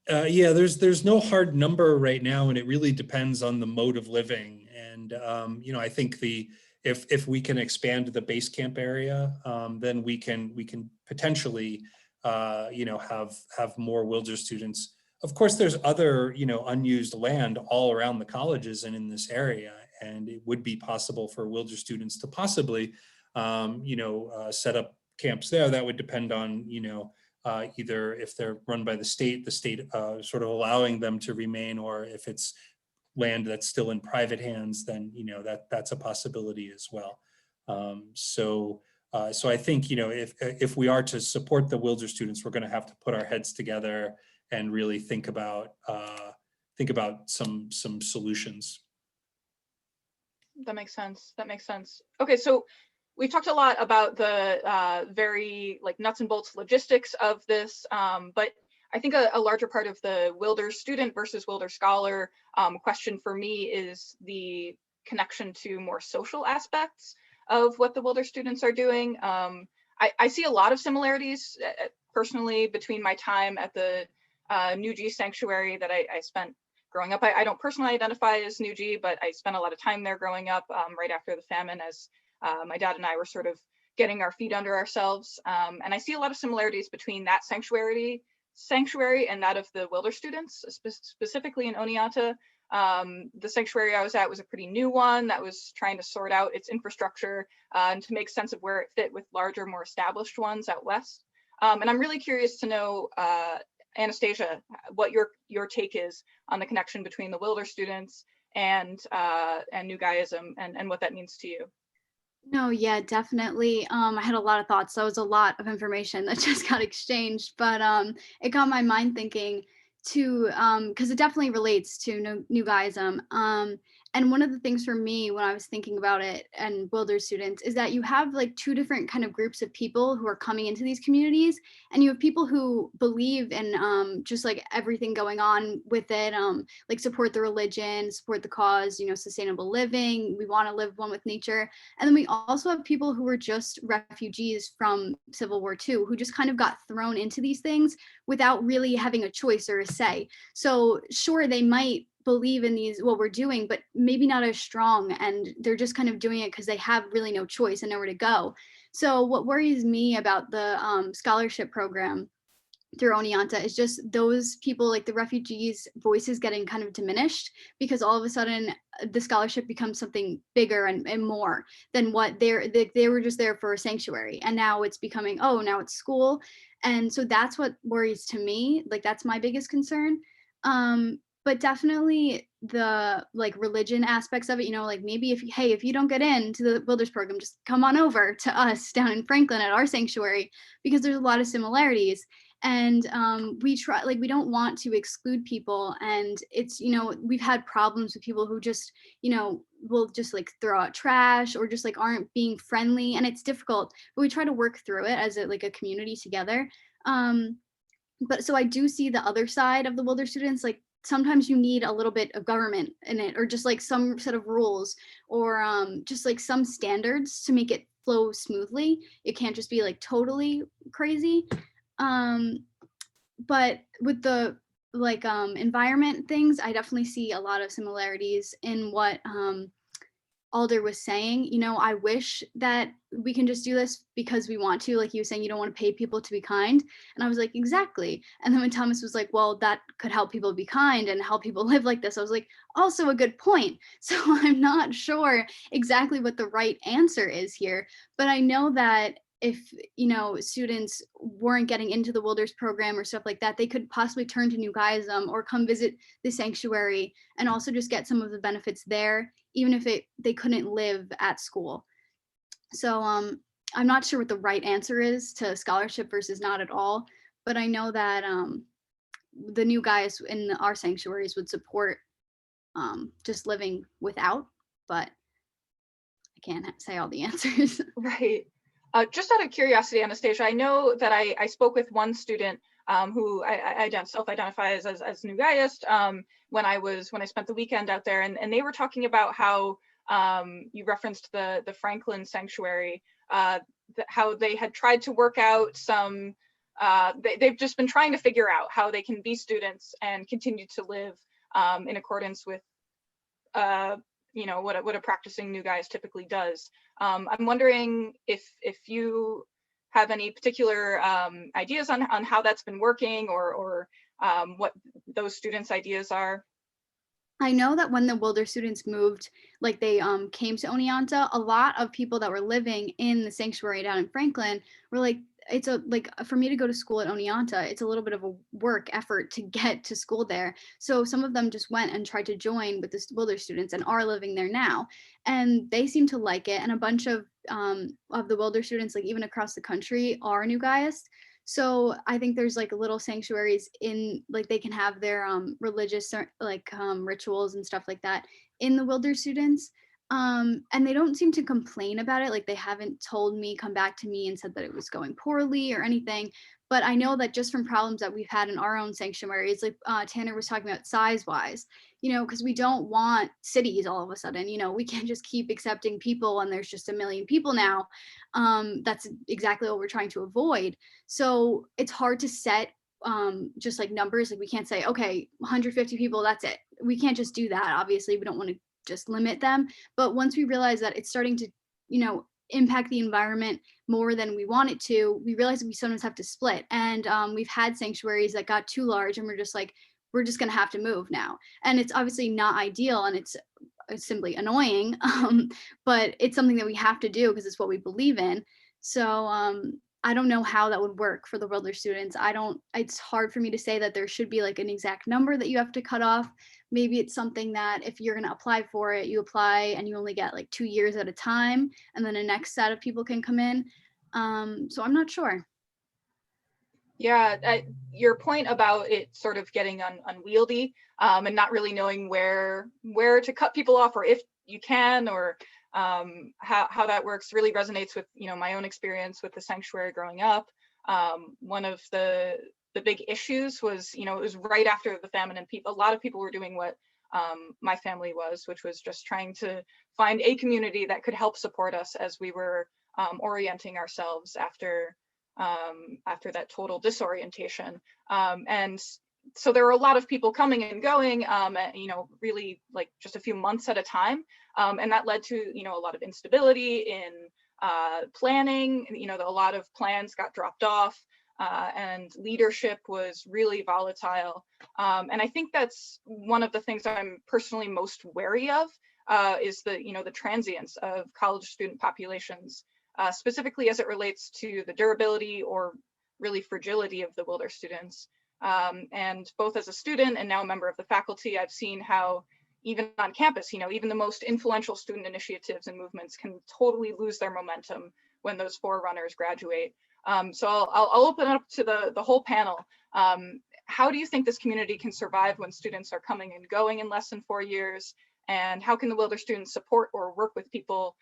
Yeah, there's no hard number right now, and it really depends on the mode of living. And I think if we can expand the base camp area, then we can potentially have more Wilder students. Of course, there's other unused land all around the colleges and in this area, and it would be possible for Wilder students to possibly set up camps there. That would depend on either if they're run by the state sort of allowing them to remain, or if it's land that's still in private hands, then that's a possibility as well. So I think if we are to support the Wilder students, we're going to have to put our heads together and really think about some solutions. That makes sense. Okay, so we've talked a lot about the very like nuts and bolts logistics of this, but I think a larger part of the Wilder student versus Wilder scholar question for me is the connection to more social aspects of what the Wilder students are doing. I see a lot of similarities personally between my time at the New G sanctuary that I spent growing up. I don't personally identify as New G, but I spent a lot of time there growing up right after the famine, as my dad and I were sort of getting our feet under ourselves. And I see a lot of similarities between that sanctuary and that of the Wilder students, specifically in Oneonta. The sanctuary I was at was a pretty new one that was trying to sort out its infrastructure and to make sense of where it fit with larger, more established ones out west. And I'm really curious to know, Anastasia, what your take is on the connection between the Wilder students and New Guyism and what that means to you. No, yeah, definitely. I had a lot of thoughts. That was a lot of information that just got exchanged, but it got my mind thinking to because it definitely relates to New Guyism. And one of the things for me when I was thinking about it and Wilder students is that you have like two different kind of groups of people who are coming into these communities, and you have people who believe in just like everything going on with it, like support the religion, support the cause, sustainable living. We want to live one with nature. And then we also have people who were just refugees from Civil War II, who just kind of got thrown into these things without really having a choice or a say. So sure, they might believe in what we're doing, but maybe not as strong, and they're just kind of doing it because they have really no choice and nowhere to go. So what worries me about the scholarship program through Oneonta is just those people, like the refugees' voices getting kind of diminished, because all of a sudden the scholarship becomes something bigger and more than what they were just there for a sanctuary, and now it's becoming, oh, now it's school. And so that's what worries to me, like that's my biggest concern. But definitely the like religion aspects of it, like maybe if you don't get into the Wilders program, just come on over to us down in Franklin at our sanctuary, because there's a lot of similarities. And we try, like, we don't want to exclude people, and it's, we've had problems with people who just, will just like throw out trash or just like aren't being friendly, and it's difficult, but we try to work through it as like a community together. But so I do see the other side of the Wilder students, like sometimes you need a little bit of government in it, or just like some set of rules, or just like some standards to make it flow smoothly. It can't just be like totally crazy. But with the like environment things, I definitely see a lot of similarities in what Alder was saying. I wish that we can just do this because we want to, like you were saying, you don't want to pay people to be kind. And I was like, exactly. And then when Thomas was like, well, that could help people be kind and help people live like this, I was like, also a good point. So I'm not sure exactly what the right answer is here, but I know that if students weren't getting into the Wilders program or stuff like that, they could possibly turn to New Guyism or come visit the sanctuary and also just get some of the benefits there, even if they couldn't live at school. So I'm not sure what the right answer is to scholarship versus not at all, but I know that the New Guys in our sanctuaries would support just living without, but I can't say all the answers. Right. Just out of curiosity, Anastasia, I know that I spoke with one student who I self-identifies as New Guyist when I spent the weekend out there, and they were talking about how you referenced the Franklin Sanctuary, how they had tried to work out some, they've just been trying to figure out how they can be students and continue to live in accordance with what a practicing New Guyist typically does. I'm wondering if you have any particular ideas on how that's been working, or what those students' ideas are. I know that when the Wilder students moved, like they came to Oneonta, a lot of people that were living in the sanctuary down in Franklin were like, it's for me to go to school at Oneonta, it's a little bit of a work effort to get to school there. So some of them just went and tried to join with the Wilder students and are living there now. And they seem to like it. And a bunch of the Wilder students, like even across the country, are New Guyist. So I think there's like little sanctuaries in, like they can have their religious rituals and stuff like that in the Wilder students. And they don't seem to complain about it. Like they haven't told me, come back to me and said that it was going poorly or anything. But I know that just from problems that we've had in our own sanctuaries, like Tanner was talking about size wise, because we don't want cities all of a sudden, we can't just keep accepting people and there's just a million people now. That's exactly what we're trying to avoid. So it's hard to set just like numbers. Like we can't say, okay, 150 people, that's it. We can't just do that. Obviously, we don't want to just limit them. But once we realize that it's starting to, impact the environment more than we want it to, we realize that we sometimes have to split. And we've had sanctuaries that got too large and we're just like, we're just going to have to move now. And it's obviously not ideal and it's simply annoying, but it's something that we have to do because it's what we believe in. So I don't know how that would work for the Wilder students. It's hard for me to say that there should be like an exact number that you have to cut off. Maybe it's something that if you're going to apply for it, you apply and you only get like 2 years at a time, and then the next set of people can come in. So I'm not sure. Yeah, your point about it sort of getting unwieldy and not really knowing where to cut people off, or if you can, or how that works really resonates with my own experience with the sanctuary growing up. One of the big issues was it was right after the famine, and a lot of people were doing what my family was, which was just trying to find a community that could help support us as we were orienting ourselves after that total disorientation. And so there were a lot of people coming and going, really like just a few months at a time. And that led to, a lot of instability in planning. A lot of plans got dropped off and leadership was really volatile. And I think that's one of the things I'm personally most wary of is the transience of college student populations. Specifically as it relates to the durability or really fragility of the Wilder students. And both as a student and now a member of the faculty, I've seen how even on campus, even the most influential student initiatives and movements can totally lose their momentum when those forerunners graduate. So I'll open up to the whole panel. How do you think this community can survive when students are coming and going in less than 4 years? And how can the Wilder students support or work with people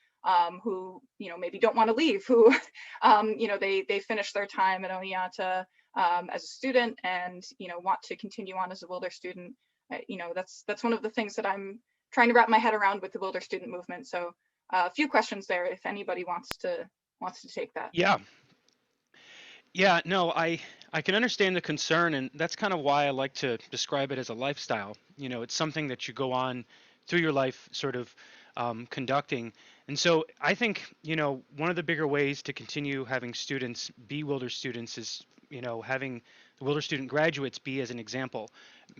who maybe don't want to leave, who they finish their time at Oneonta as a student and want to continue on as a Wilder student? That's one of the things that I'm trying to wrap my head around with the Wilder student movement. So a few questions there if anybody wants to take that. Yeah, no, I can understand the concern, and that's kind of why I like to describe it as a lifestyle. It's something that you go on through your life sort of conducting. And so I think, one of the bigger ways to continue having students be Wilder students is, having the Wilder student graduates be as an example.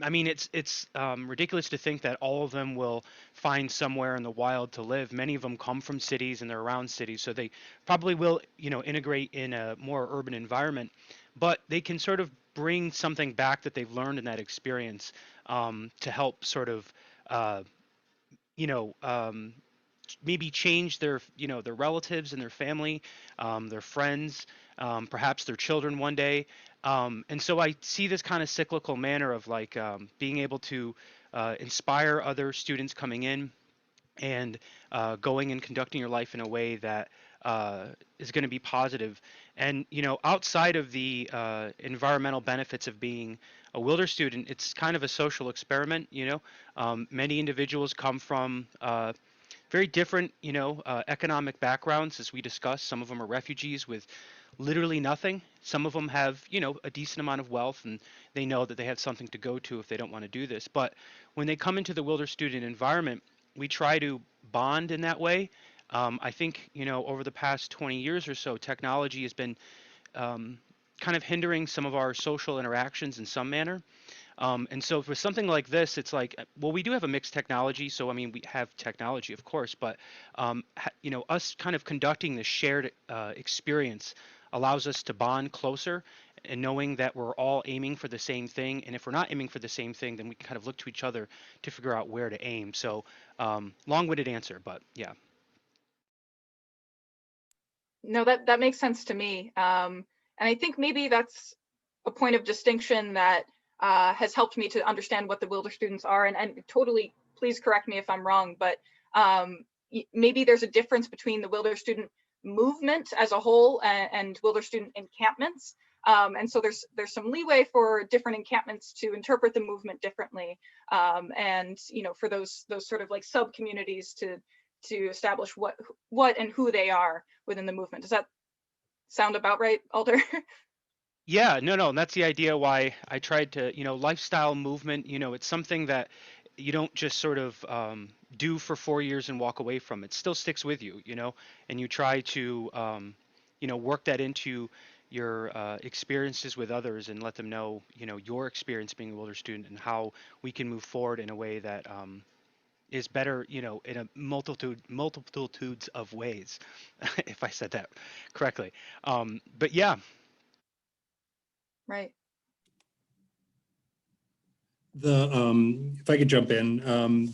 I mean, it's ridiculous to think that all of them will find somewhere in the wild to live. Many of them come from cities and they're around cities, so they probably will, integrate in a more urban environment. But they can sort of bring something back that they've learned in that experience to help sort of, maybe change their their relatives and their family, their friends, perhaps their children one day. And so I see this kind of cyclical manner of like being able to inspire other students coming in and going and conducting your life in a way that is going to be positive. And outside of the environmental benefits of being a Wilder student, it's kind of a social experiment. Many individuals come from very different, economic backgrounds, as we discussed. Some of them are refugees with literally nothing. Some of them have, a decent amount of wealth, and they know that they have something to go to if they don't want to do this. But when they come into the Wilder student environment, we try to bond in that way. I think, over the past 20 years or so, technology has been kind of hindering some of our social interactions in some manner. And so for something like this, it's like, well, we do have a mixed technology. So, I mean, we have technology, of course, but, us kind of conducting this shared experience allows us to bond closer and knowing that we're all aiming for the same thing. And if we're not aiming for the same thing, then we can kind of look to each other to figure out where to aim. So long-winded answer, but yeah. No, that makes sense to me. And I think maybe that's a point of distinction that has helped me to understand what the Wilder students are. And totally, please correct me if I'm wrong, but maybe there's a difference between the Wilder student movement as a whole and Wilder student encampments. And so there's some leeway for different encampments to interpret the movement differently. And, you know, for those sort of like sub communities to establish what and who they are within the movement. Does that sound about right, Alder? Yeah, no, and that's the idea why I tried to, lifestyle movement, it's something that you don't just sort of do for 4 years and walk away from. It still sticks with you, and you try to, work that into your experiences with others and let them know, your experience being a Wilder student and how we can move forward in a way that is better, in a multitudes of ways, if I said that correctly. But yeah. Right. If I could jump in,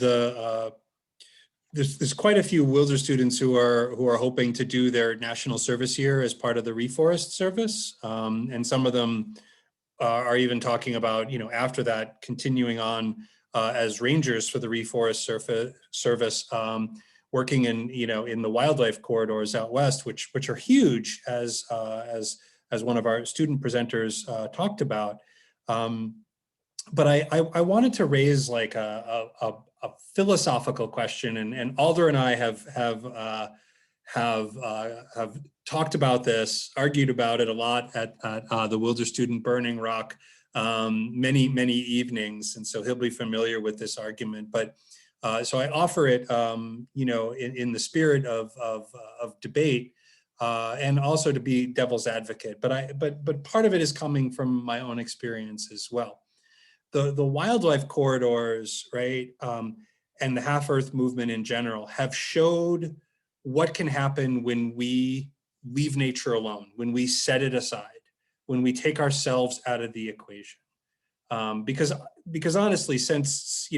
there's quite a few Wilder students who are hoping to do their national service year as part of the reforest service, and some of them are even talking about, after that, continuing on as rangers for the reforest service, working in the wildlife corridors out west, which are huge, as one of our student presenters talked about. But I wanted to raise like a philosophical question, and Alder and I have talked about this, argued about it a lot at the Wilder Student Burning Rock many evenings, and so he'll be familiar with this argument. But so I offer it, in the spirit of debate. And also to be devil's advocate, but part of it is coming from my own experience as well. The wildlife corridors, right, and the Half Earth movement in general have showed what can happen when we leave nature alone, when we set it aside, when we take ourselves out of the equation. Because honestly, since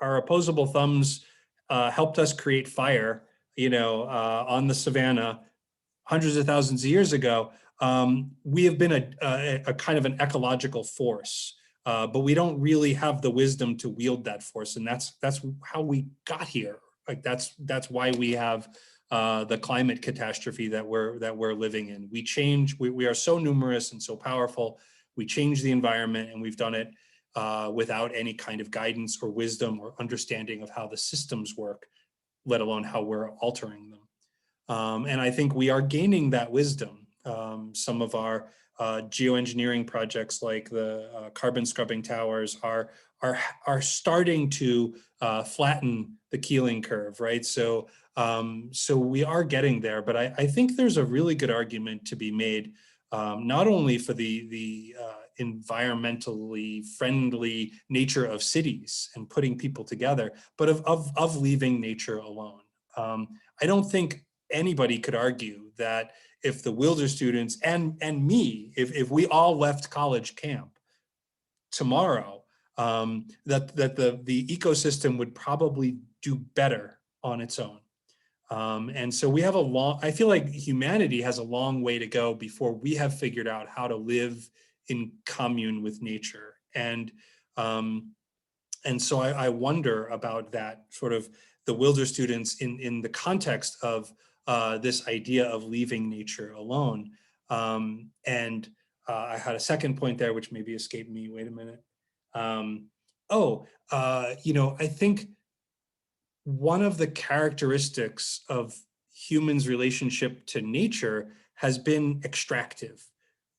our opposable thumbs helped us create fire, on the savannah hundreds of thousands of years ago, we have been a kind of an ecological force. But we don't really have the wisdom to wield that force, and that's how we got here. Like that's why we have the climate catastrophe that we're living in. We are so numerous and so powerful. We change the environment, and we've done it without any kind of guidance or wisdom or understanding of how the systems work, let alone how we're altering them. And I think we are gaining that wisdom. Some of our geoengineering projects, like the carbon scrubbing towers, are starting to flatten the Keeling curve, right? So we are getting there, but I think there's a really good argument to be made, not only for the environmentally friendly nature of cities and putting people together, but of leaving nature alone. I don't think anybody could argue that if the Wilder students and me, if we all left college camp tomorrow, that the ecosystem would probably do better on its own. And so we have I feel like humanity has a long way to go before we have figured out how to live in commune with nature. And so I wonder about that, sort of the Wilder students in the context of this idea of leaving nature alone. And I had a second point there, which maybe escaped me. Wait a minute. I think one of the characteristics of humans' relationship to nature has been extractive.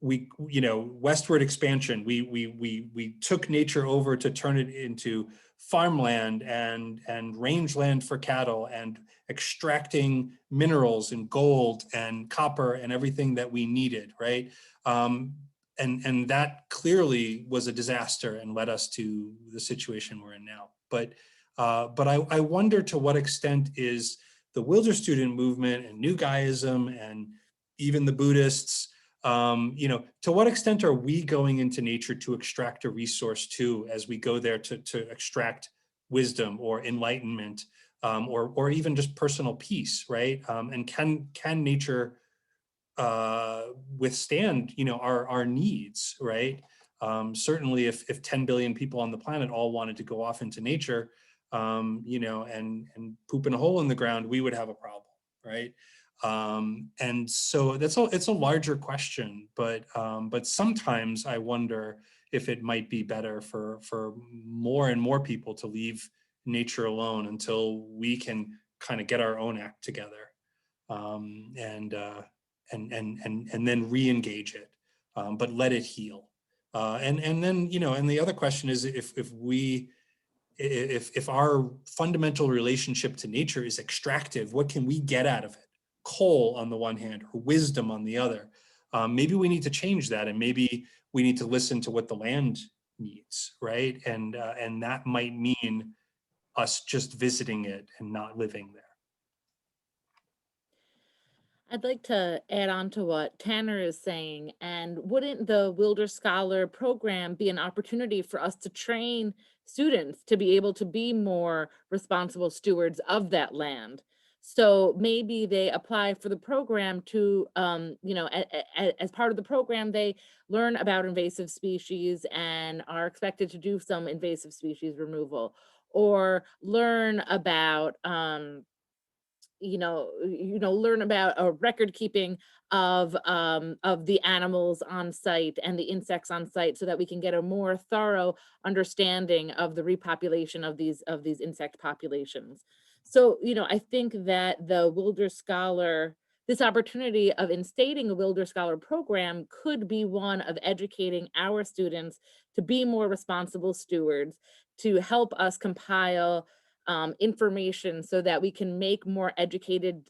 Westward expansion, we took nature over to turn it into farmland and rangeland for cattle, and extracting minerals and gold and copper and everything that we needed, right? And that clearly was a disaster and led us to the situation we're in now. But I wonder to what extent is the Wilder student movement and New Guyism and even the Buddhists, to what extent are we going into nature to extract a resource too, as we go there to extract wisdom or enlightenment, or even just personal peace, right? And can nature withstand, our needs, right? Certainly, if 10 billion people on the planet all wanted to go off into nature, you know, and poop in a hole in the ground, we would have a problem, right? And so it's a larger question, but sometimes I wonder if it might be better for more and more people to leave nature alone until we can kind of get our own act together, and then re-engage it, but let it heal. And then, you know, and the other question is if our fundamental relationship to nature is extractive, what can we get out of it? Coal on the one hand, or wisdom on the other. Maybe we need to change that, and maybe we need to listen to what the land needs, right? And that might mean us just visiting it and not living there. I'd like to add on to what Tanner is saying. And wouldn't the Wilder Scholar program be an opportunity for us to train students to be able to be more responsible stewards of that land? So maybe they apply for the program to, you know, as part of the program, they learn about invasive species and are expected to do some invasive species removal, or learn about, learn about a record keeping of the animals on site and the insects on site, so that we can get a more thorough understanding of the repopulation of these insect populations. So, you know, I think that the Wilder Scholar, this opportunity of instating a Wilder Scholar program could be one of educating our students to be more responsible stewards, to help us compile information so that we can make more educated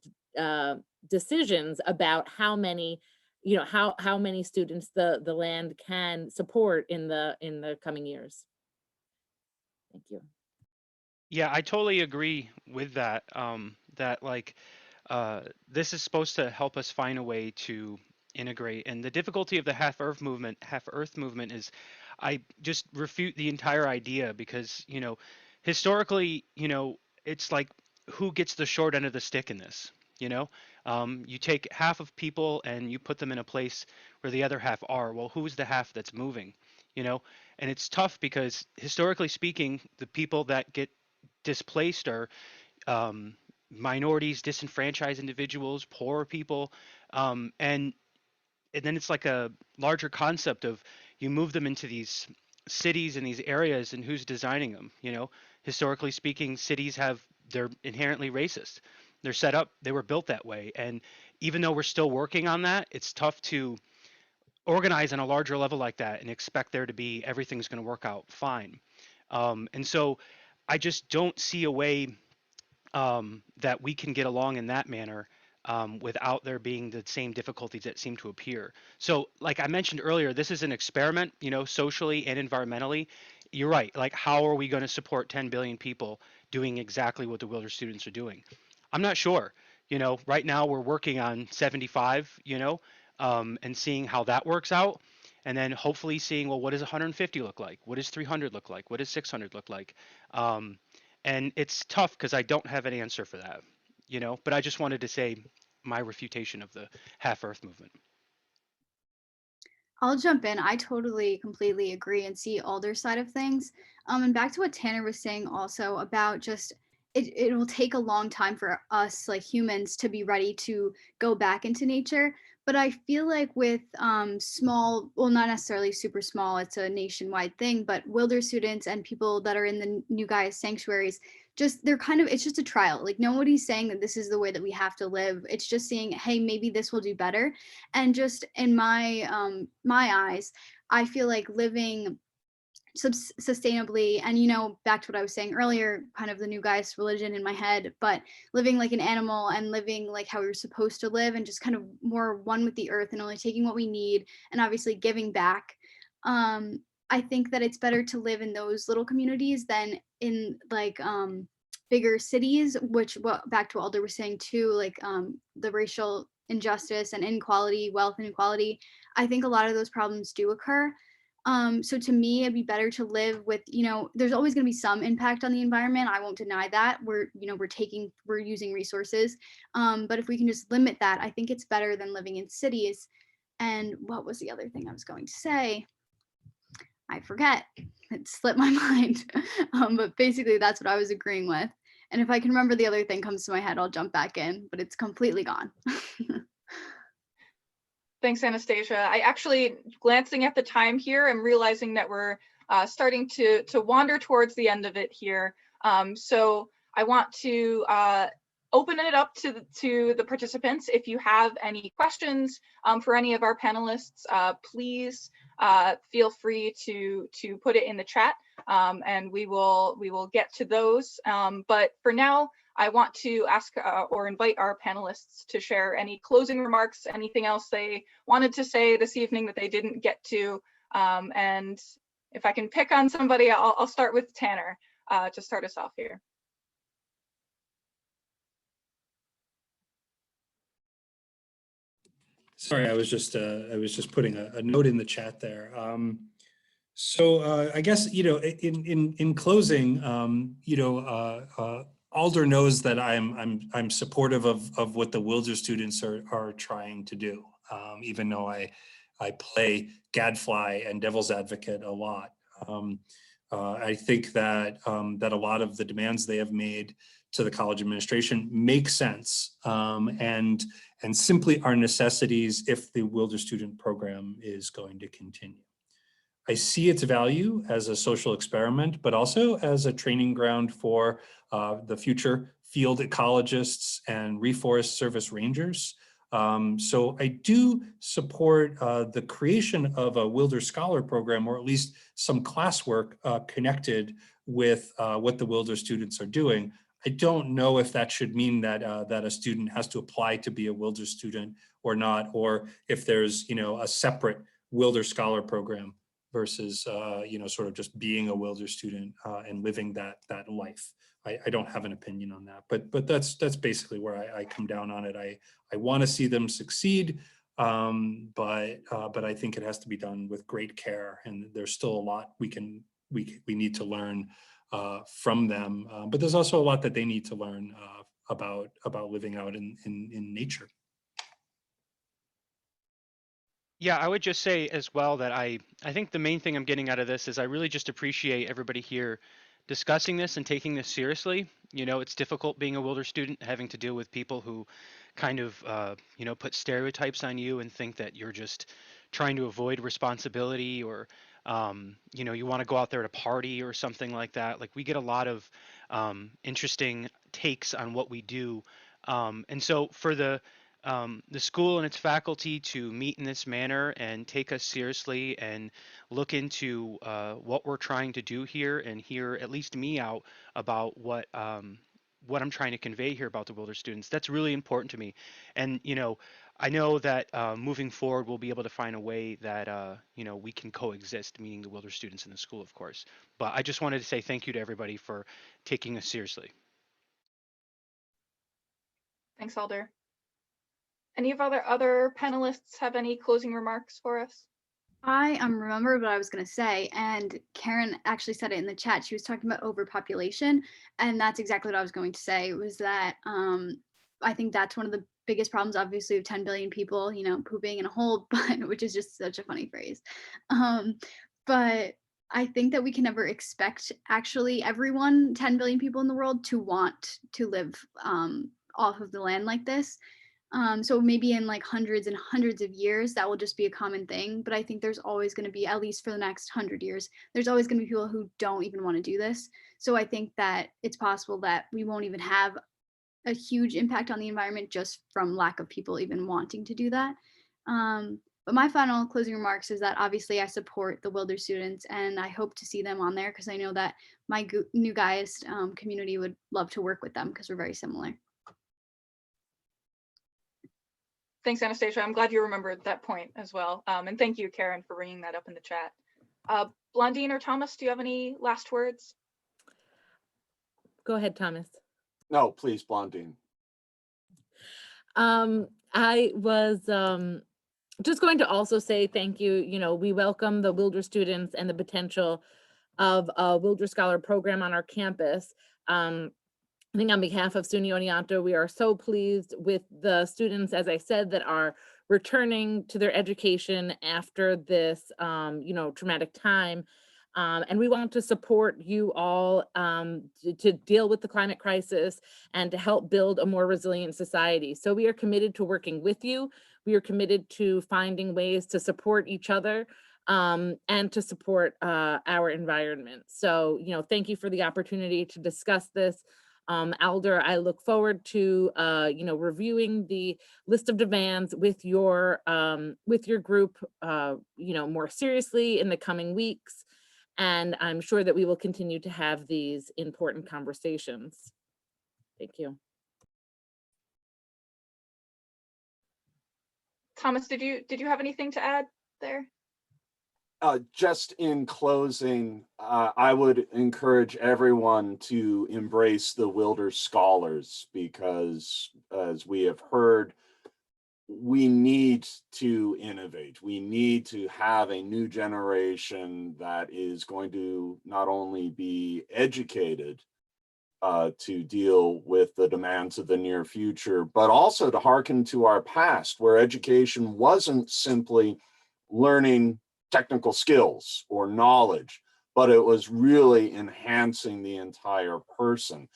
decisions about how many, you know, how many students the land can support in the coming years. Thank you. Yeah, I totally agree with that. That like this is supposed to help us find a way to integrate. And the difficulty of the half Earth movement is, I just refute the entire idea, because, you know, historically, you know, it's like, who gets the short end of the stick in this? You know, you take half of people and you put them in a place where the other half are. Well, who's the half that's moving? You know, and it's tough because historically speaking, the people that get displaced are minorities, disenfranchised individuals, poor people, and then it's like a larger concept of, you move them into these cities and these areas, and who's designing them? You know, historically speaking, cities they're inherently racist. They're set up, they were built that way, and even though we're still working on that, it's tough to organize on a larger level like that and expect there to be everything's going to work out fine. And so I just don't see a way that we can get along in that manner without there being the same difficulties that seem to appear. So, like I mentioned earlier, this is an experiment, you know, socially and environmentally. You're right. Like, how are we going to support 10 billion people doing exactly what the Wilder students are doing? I'm not sure. You know, right now we're working on 75, you know, and seeing how that works out. And then hopefully seeing, well, what does 150 look like? What does 300 look like? What does 600 look like? And it's tough because I don't have an answer for that, you know, but I just wanted to say my refutation of the half Earth movement. I'll jump in. I totally, completely agree and see Alder's side of things. And back to what Tanner was saying also about just it will take a long time for us like humans to be ready to go back into nature. But I feel like with small, well, not necessarily super small, it's a nationwide thing, but Wilder students and people that are in the New Gaia sanctuaries, just they're kind of, it's just a trial. Like nobody's saying that this is the way that we have to live. It's just saying, hey, maybe this will do better. And just in my eyes, I feel like living sustainably, and you know, back to what I was saying earlier, kind of the new guy's religion in my head, but living like an animal and living like how we were supposed to live, and just kind of more one with the earth and only taking what we need, and obviously giving back. I think that it's better to live in those little communities than in like bigger cities, which what back to what Alder was saying too, like the racial injustice and inequality, wealth inequality. I think a lot of those problems do occur. So to me, it'd be better to live with, you know, there's always going to be some impact on the environment. I won't deny that. We're using resources. But if we can just limit that, I think it's better than living in cities. And what was the other thing I was going to say? I forget. It slipped my mind. But basically that's what I was agreeing with. And if I can remember the other thing comes to my head, I'll jump back in, but it's completely gone. Thanks, Anastasia. I actually, glancing at the time here, I'm realizing that we're starting to wander towards the end of it here. So I want to open it up to the participants. If you have any questions for any of our panelists, please feel free to put it in the chat, and we will get to those. But for now, I want to ask or invite our panelists to share any closing remarks, anything else they wanted to say this evening that they didn't get to. And if I can pick on somebody, I'll start with Tanner to start us off here. Sorry, I was just putting a note in the chat there. So I guess, in closing, Alder knows that I'm supportive of what the Wilder students are trying to do, even though I play gadfly and devil's advocate a lot. I think that that a lot of the demands they have made to the college administration make sense, and simply are necessities if the Wilder student program is going to continue. I see its value as a social experiment, but also as a training ground for the future field ecologists and reforest service rangers. So I do support the creation of a Wilder Scholar program, or at least some classwork connected with what the Wilder students are doing. I don't know if that should mean that that a student has to apply to be a Wilder student or not, or if there's a separate Wilder Scholar program versus sort of just being a Wilder student and living that life. I don't have an opinion on that, but that's basically where I come down on it. I want to see them succeed, but I think it has to be done with great care, and there's still a lot we need to learn from them. But there's also a lot that they need to learn about living out in nature. Yeah, I would just say as well that I think the main thing I'm getting out of this is I really just appreciate everybody here discussing this and taking this seriously. It's difficult being a Wilder student, having to deal with people who kind of, put stereotypes on you and think that you're just trying to avoid responsibility, or, you want to go out there to party or something like that. Like, we get a lot of interesting takes on what we do. And so for the school and its faculty to meet in this manner and take us seriously and look into what we're trying to do here, and hear at least me out about what I'm trying to convey here about the Wilder students. That's really important to me. And, I know that moving forward, we'll be able to find a way that, we can coexist, meaning the Wilder students in the school, of course. But I just wanted to say thank you to everybody for taking us seriously. Thanks, Alder. Any of other panelists have any closing remarks for us? I remembered what I was going to say, and Karen actually said it in the chat. She was talking about overpopulation, and that's exactly what I was going to say, was that I think that's one of the biggest problems, obviously, of 10 billion people, pooping in a hole, but which is just such a funny phrase. But I think that we can never expect actually everyone, 10 billion people in the world, to want to live off of the land like this. So maybe in like hundreds and hundreds of years, that will just be a common thing. But I think there's always going to be, at least for the next 100 years, there's always going to be people who don't even want to do this. So I think that it's possible that we won't even have a huge impact on the environment just from lack of people even wanting to do that. But my final closing remarks is that obviously I support the Wilder students, and I hope to see them on there because I know that my New Guyist community would love to work with them because we're very similar. Thanks, Anastasia. I'm glad you remembered that point as well. And thank you, Karen, for bringing that up in the chat. Blondine or Thomas, do you have any last words? Go ahead, Thomas. No, please, Blondine. I was just going to also say thank you. We welcome the Wilder students and the potential of a Wilder Scholar program on our campus. I think on behalf of SUNY Oneonta, we are so pleased with the students, as I said, that are returning to their education after this, traumatic time. And we want to support you all to deal with the climate crisis and to help build a more resilient society. So we are committed to working with you. We are committed to finding ways to support each other and to support our environment. So, thank you for the opportunity to discuss this. Alder, I look forward to, reviewing the list of demands with your group, more seriously in the coming weeks. And I'm sure that we will continue to have these important conversations. Thank you. Thomas, did you have anything to add there? Just in closing, I would encourage everyone to embrace the Wilder Scholars, because as we have heard, we need to innovate. We need to have a new generation that is going to not only be educated to deal with the demands of the near future, but also to hearken to our past, where education wasn't simply learning technical skills or knowledge, but it was really enhancing the entire person.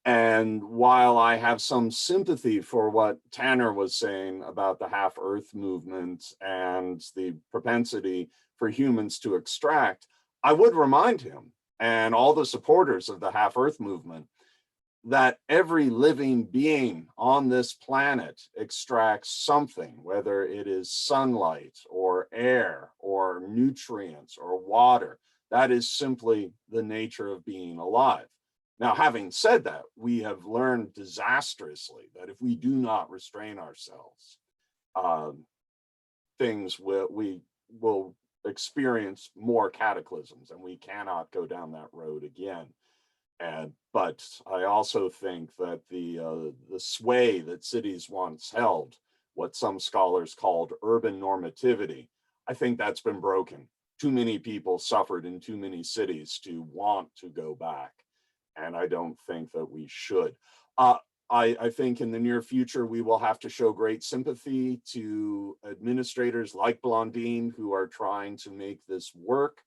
And while I have some sympathy for what Tanner was saying about the Half Earth movement and the propensity for humans to extract, I would remind him and all the supporters of the Half Earth movement that every living being on this planet extracts something, whether it is sunlight or air or nutrients or water. That is simply the nature of being alive. Now, having said that, we have learned disastrously that if we do not restrain ourselves, we will experience more cataclysms, and we cannot go down that road again. But I also think that the sway that cities once held, what some scholars called urban normativity, I think that's been broken. Too many people suffered in too many cities to want to go back, and I don't think that we should. I think in the near future, we will have to show great sympathy to administrators like Blondine who are trying to make this work.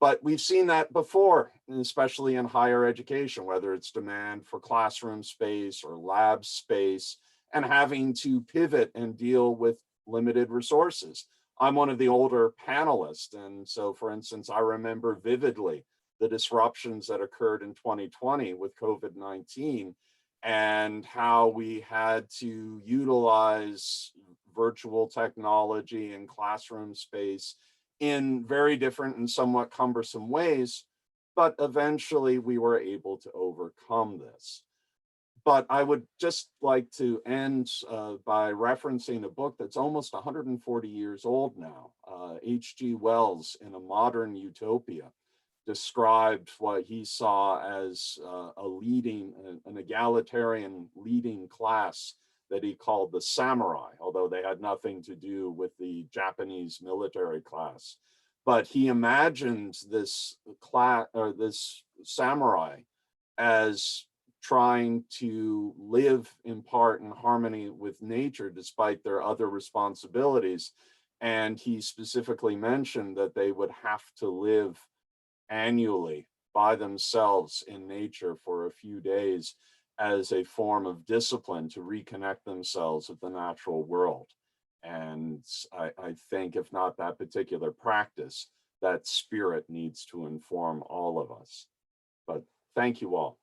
But we've seen that before, especially in higher education, whether it's demand for classroom space or lab space, and having to pivot and deal with limited resources. I'm one of the older panelists, and so, for instance, I remember vividly the disruptions that occurred in 2020 with COVID-19 and how we had to utilize virtual technology and classroom space in very different and somewhat cumbersome ways, but eventually we were able to overcome this. But I would just like to end by referencing a book that's almost 140 years old now. H.G. Wells, in A Modern Utopia, described what he saw as an egalitarian leading class that he called the samurai, although they had nothing to do with the Japanese military class. But he imagined this samurai as trying to live in part in harmony with nature despite their other responsibilities. And he specifically mentioned that they would have to live annually by themselves in nature for a few days as a form of discipline to reconnect themselves with the natural world. And I think if not that particular practice, that spirit needs to inform all of us. But thank you all.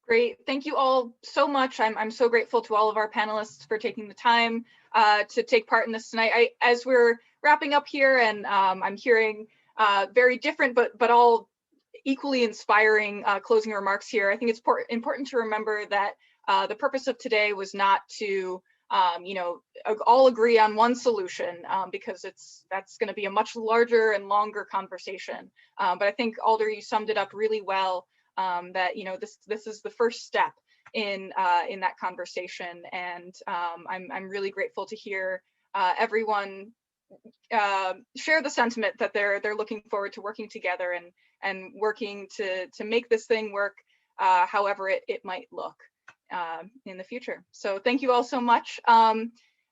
Great, thank you all so much. I'm so grateful to all of our panelists for taking the time to take part in this tonight. As we're wrapping up here, and I'm hearing very different but all equally inspiring closing remarks here. I think it's important to remember that the purpose of today was not to all agree on one solution, because that's going to be a much larger and longer conversation. But I think, Alder, you summed it up really well, that this is the first step in that conversation, and I'm really grateful to hear everyone share the sentiment that they're looking forward to working together and working to make this thing work however it might look in the future. So thank you all so much.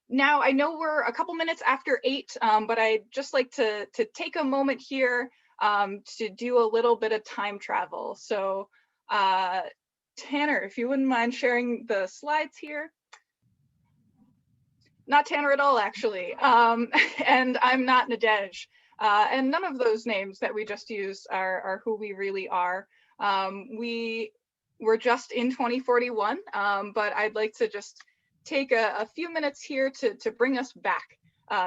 Now, I know we're a couple minutes after 8, but I'd just like to take a moment here to do a little bit of time travel. So Tanner, if you wouldn't mind sharing the slides here. Not Tanner at all, actually. And I'm not Nadej. And none of those names that we just used are who we really are. We're just in 2041, but I'd like to just take a few minutes here to bring us back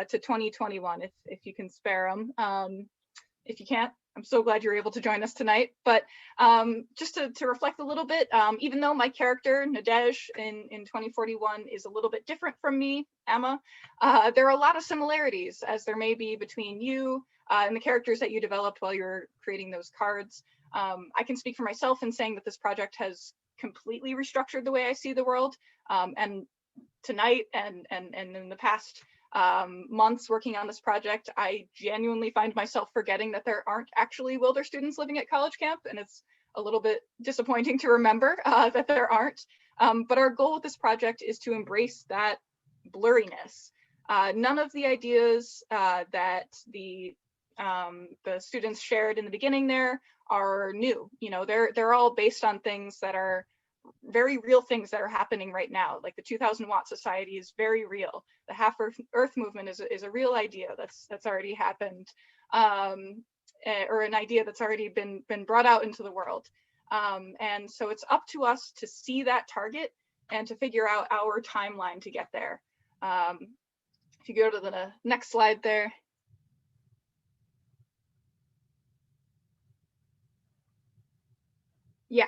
to 2021, if you can spare them. If you can't, I'm so glad you're able to join us tonight. But just to reflect a little bit, even though my character, Nadej, in 2041 is a little bit different from me, Emma, there are a lot of similarities, as there may be between you and the characters that you developed while you were creating those cards. I can speak for myself in saying that this project has completely restructured the way I see the world. And tonight and in the past months working on this project, I genuinely find myself forgetting that there aren't actually Wilder students living at college camp, and it's a little bit disappointing to remember that there aren't. But our goal with this project is to embrace that blurriness. None of the ideas that the students shared in the beginning there are new. You know, they're all based on things that are very real things that are happening right now. Like the 2000 Watt Society is very real. The Half Earth movement is a real idea that's already happened, or an idea that's already been brought out into the world. And so it's up to us to see that target and to figure out our timeline to get there. If you go to the next slide there. Yeah.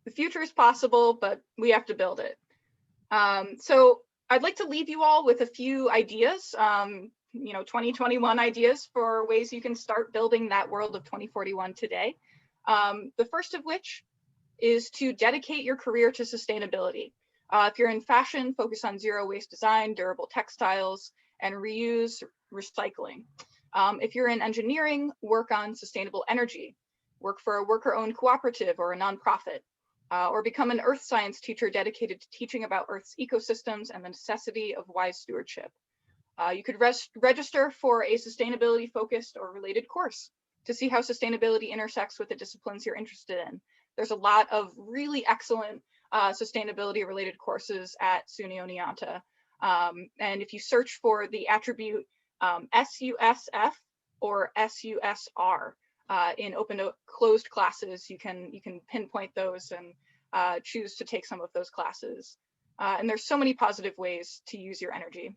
The future is possible, but we have to build it. So I'd like to leave you all with a few ideas, 2021 ideas for ways you can start building that world of 2041 today. The first of which is to dedicate your career to sustainability. If you're in fashion, focus on zero waste design, durable textiles, and reuse recycling. If you're in engineering, work on sustainable energy. Work for a worker-owned cooperative or a nonprofit. Or become an earth science teacher dedicated to teaching about Earth's ecosystems and the necessity of wise stewardship. You could register for a sustainability focused or related course to see how sustainability intersects with the disciplines you're interested in. There's a lot of really excellent sustainability related courses at SUNY Oneonta. And if you search for the attribute SUSF or SUSR, in open to closed classes, you can pinpoint those and choose to take some of those classes. And there's so many positive ways to use your energy.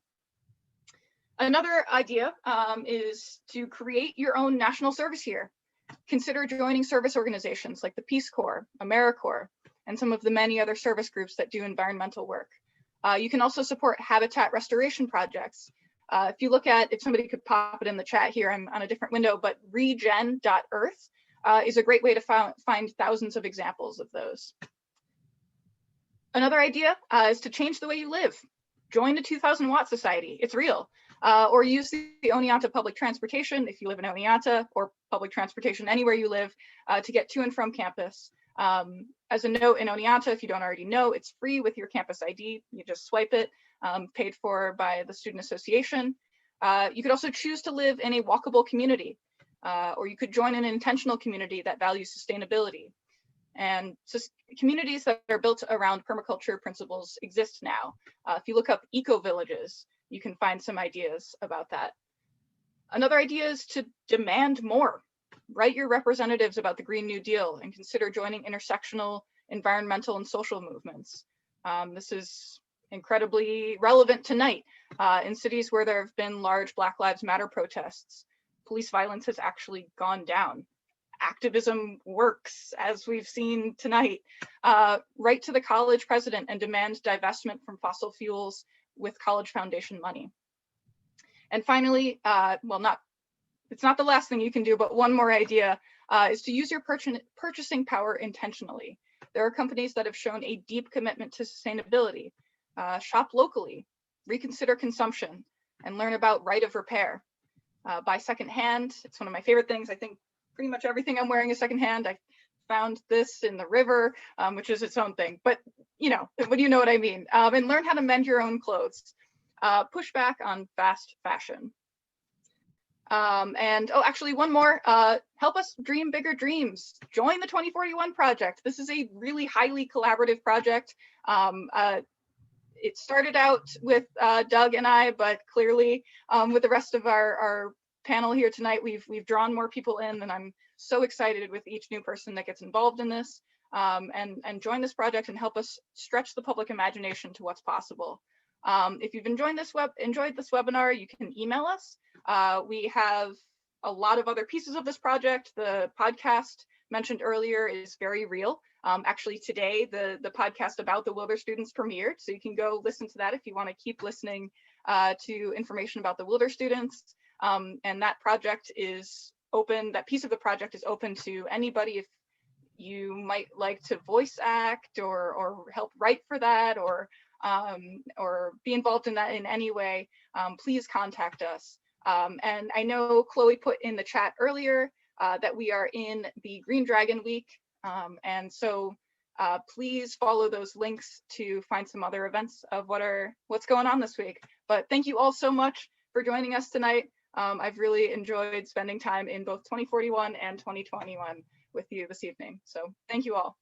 Another idea is to create your own national service year. Consider joining service organizations like the Peace Corps, AmeriCorps, and some of the many other service groups that do environmental work. You can also support habitat restoration projects. If you look at, if somebody could pop it in the chat here, I'm on a different window, but regen.earth is a great way to find thousands of examples of those. Another idea is to change the way you live. Join the 2000 Watt Society, it's real. Or use the Oneonta public transportation if you live in Oneonta, or public transportation anywhere you live to get to and from campus. As a note, in Oneonta, if you don't already know, it's free with your campus ID. You just swipe it, paid for by the student association. You could also choose to live in a walkable community, or you could join an intentional community that values sustainability. And communities that are built around permaculture principles exist now. If you look up eco-villages, you can find some ideas about that. Another idea is to demand more. Write your representatives about the Green New Deal and consider joining intersectional environmental and social movements. This is incredibly relevant tonight. In cities where there have been large Black Lives Matter protests, police violence has actually gone down. Activism works, as we've seen tonight. Write to the college president and demand divestment from fossil fuels with college foundation money. And finally, it's not the last thing you can do, but one more idea is to use your purchasing power intentionally. There are companies that have shown a deep commitment to sustainability. Shop locally, reconsider consumption, and learn about right of repair. Buy secondhand. It's one of my favorite things. I think pretty much everything I'm wearing is secondhand. I found this in the river, which is its own thing, but you know what I mean. And learn how to mend your own clothes. Push back on fast fashion. And oh, actually one more, help us dream bigger dreams. Join the 2041 project. This is a really highly collaborative project. It started out with Doug and I, but clearly with the rest of our panel here tonight, we've drawn more people in, and I'm so excited with each new person that gets involved in this, and join this project and help us stretch the public imagination to what's possible. If you've enjoyed this webinar, you can email us. We have a lot of other pieces of this project. The podcast mentioned earlier is very real. Actually today, the podcast about the Wilder students premiered, so you can go listen to that if you want to keep listening to information about the Wilder students. And that project is open, that piece of the project is open to anybody. If you might like to voice act or help write for that, or be involved in that in any way, please contact us. And I know Chloe put in the chat earlier that we are in the Green Dragon Week. And so please follow those links to find some other events of what's going on this week. But thank you all so much for joining us tonight. I've really enjoyed spending time in both 2041 and 2021 with you this evening. So thank you all.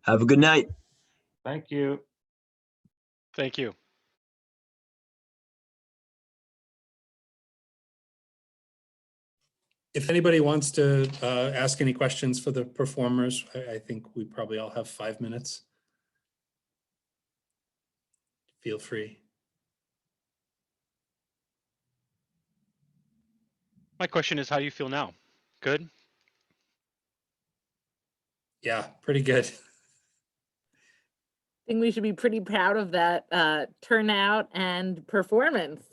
Have a good night. Thank you. Thank you. If anybody wants to ask any questions for the performers, I think we probably all have 5 minutes. Feel free. My question is, how do you feel now? Good? Yeah, pretty good. I think we should be pretty proud of that turnout and performance.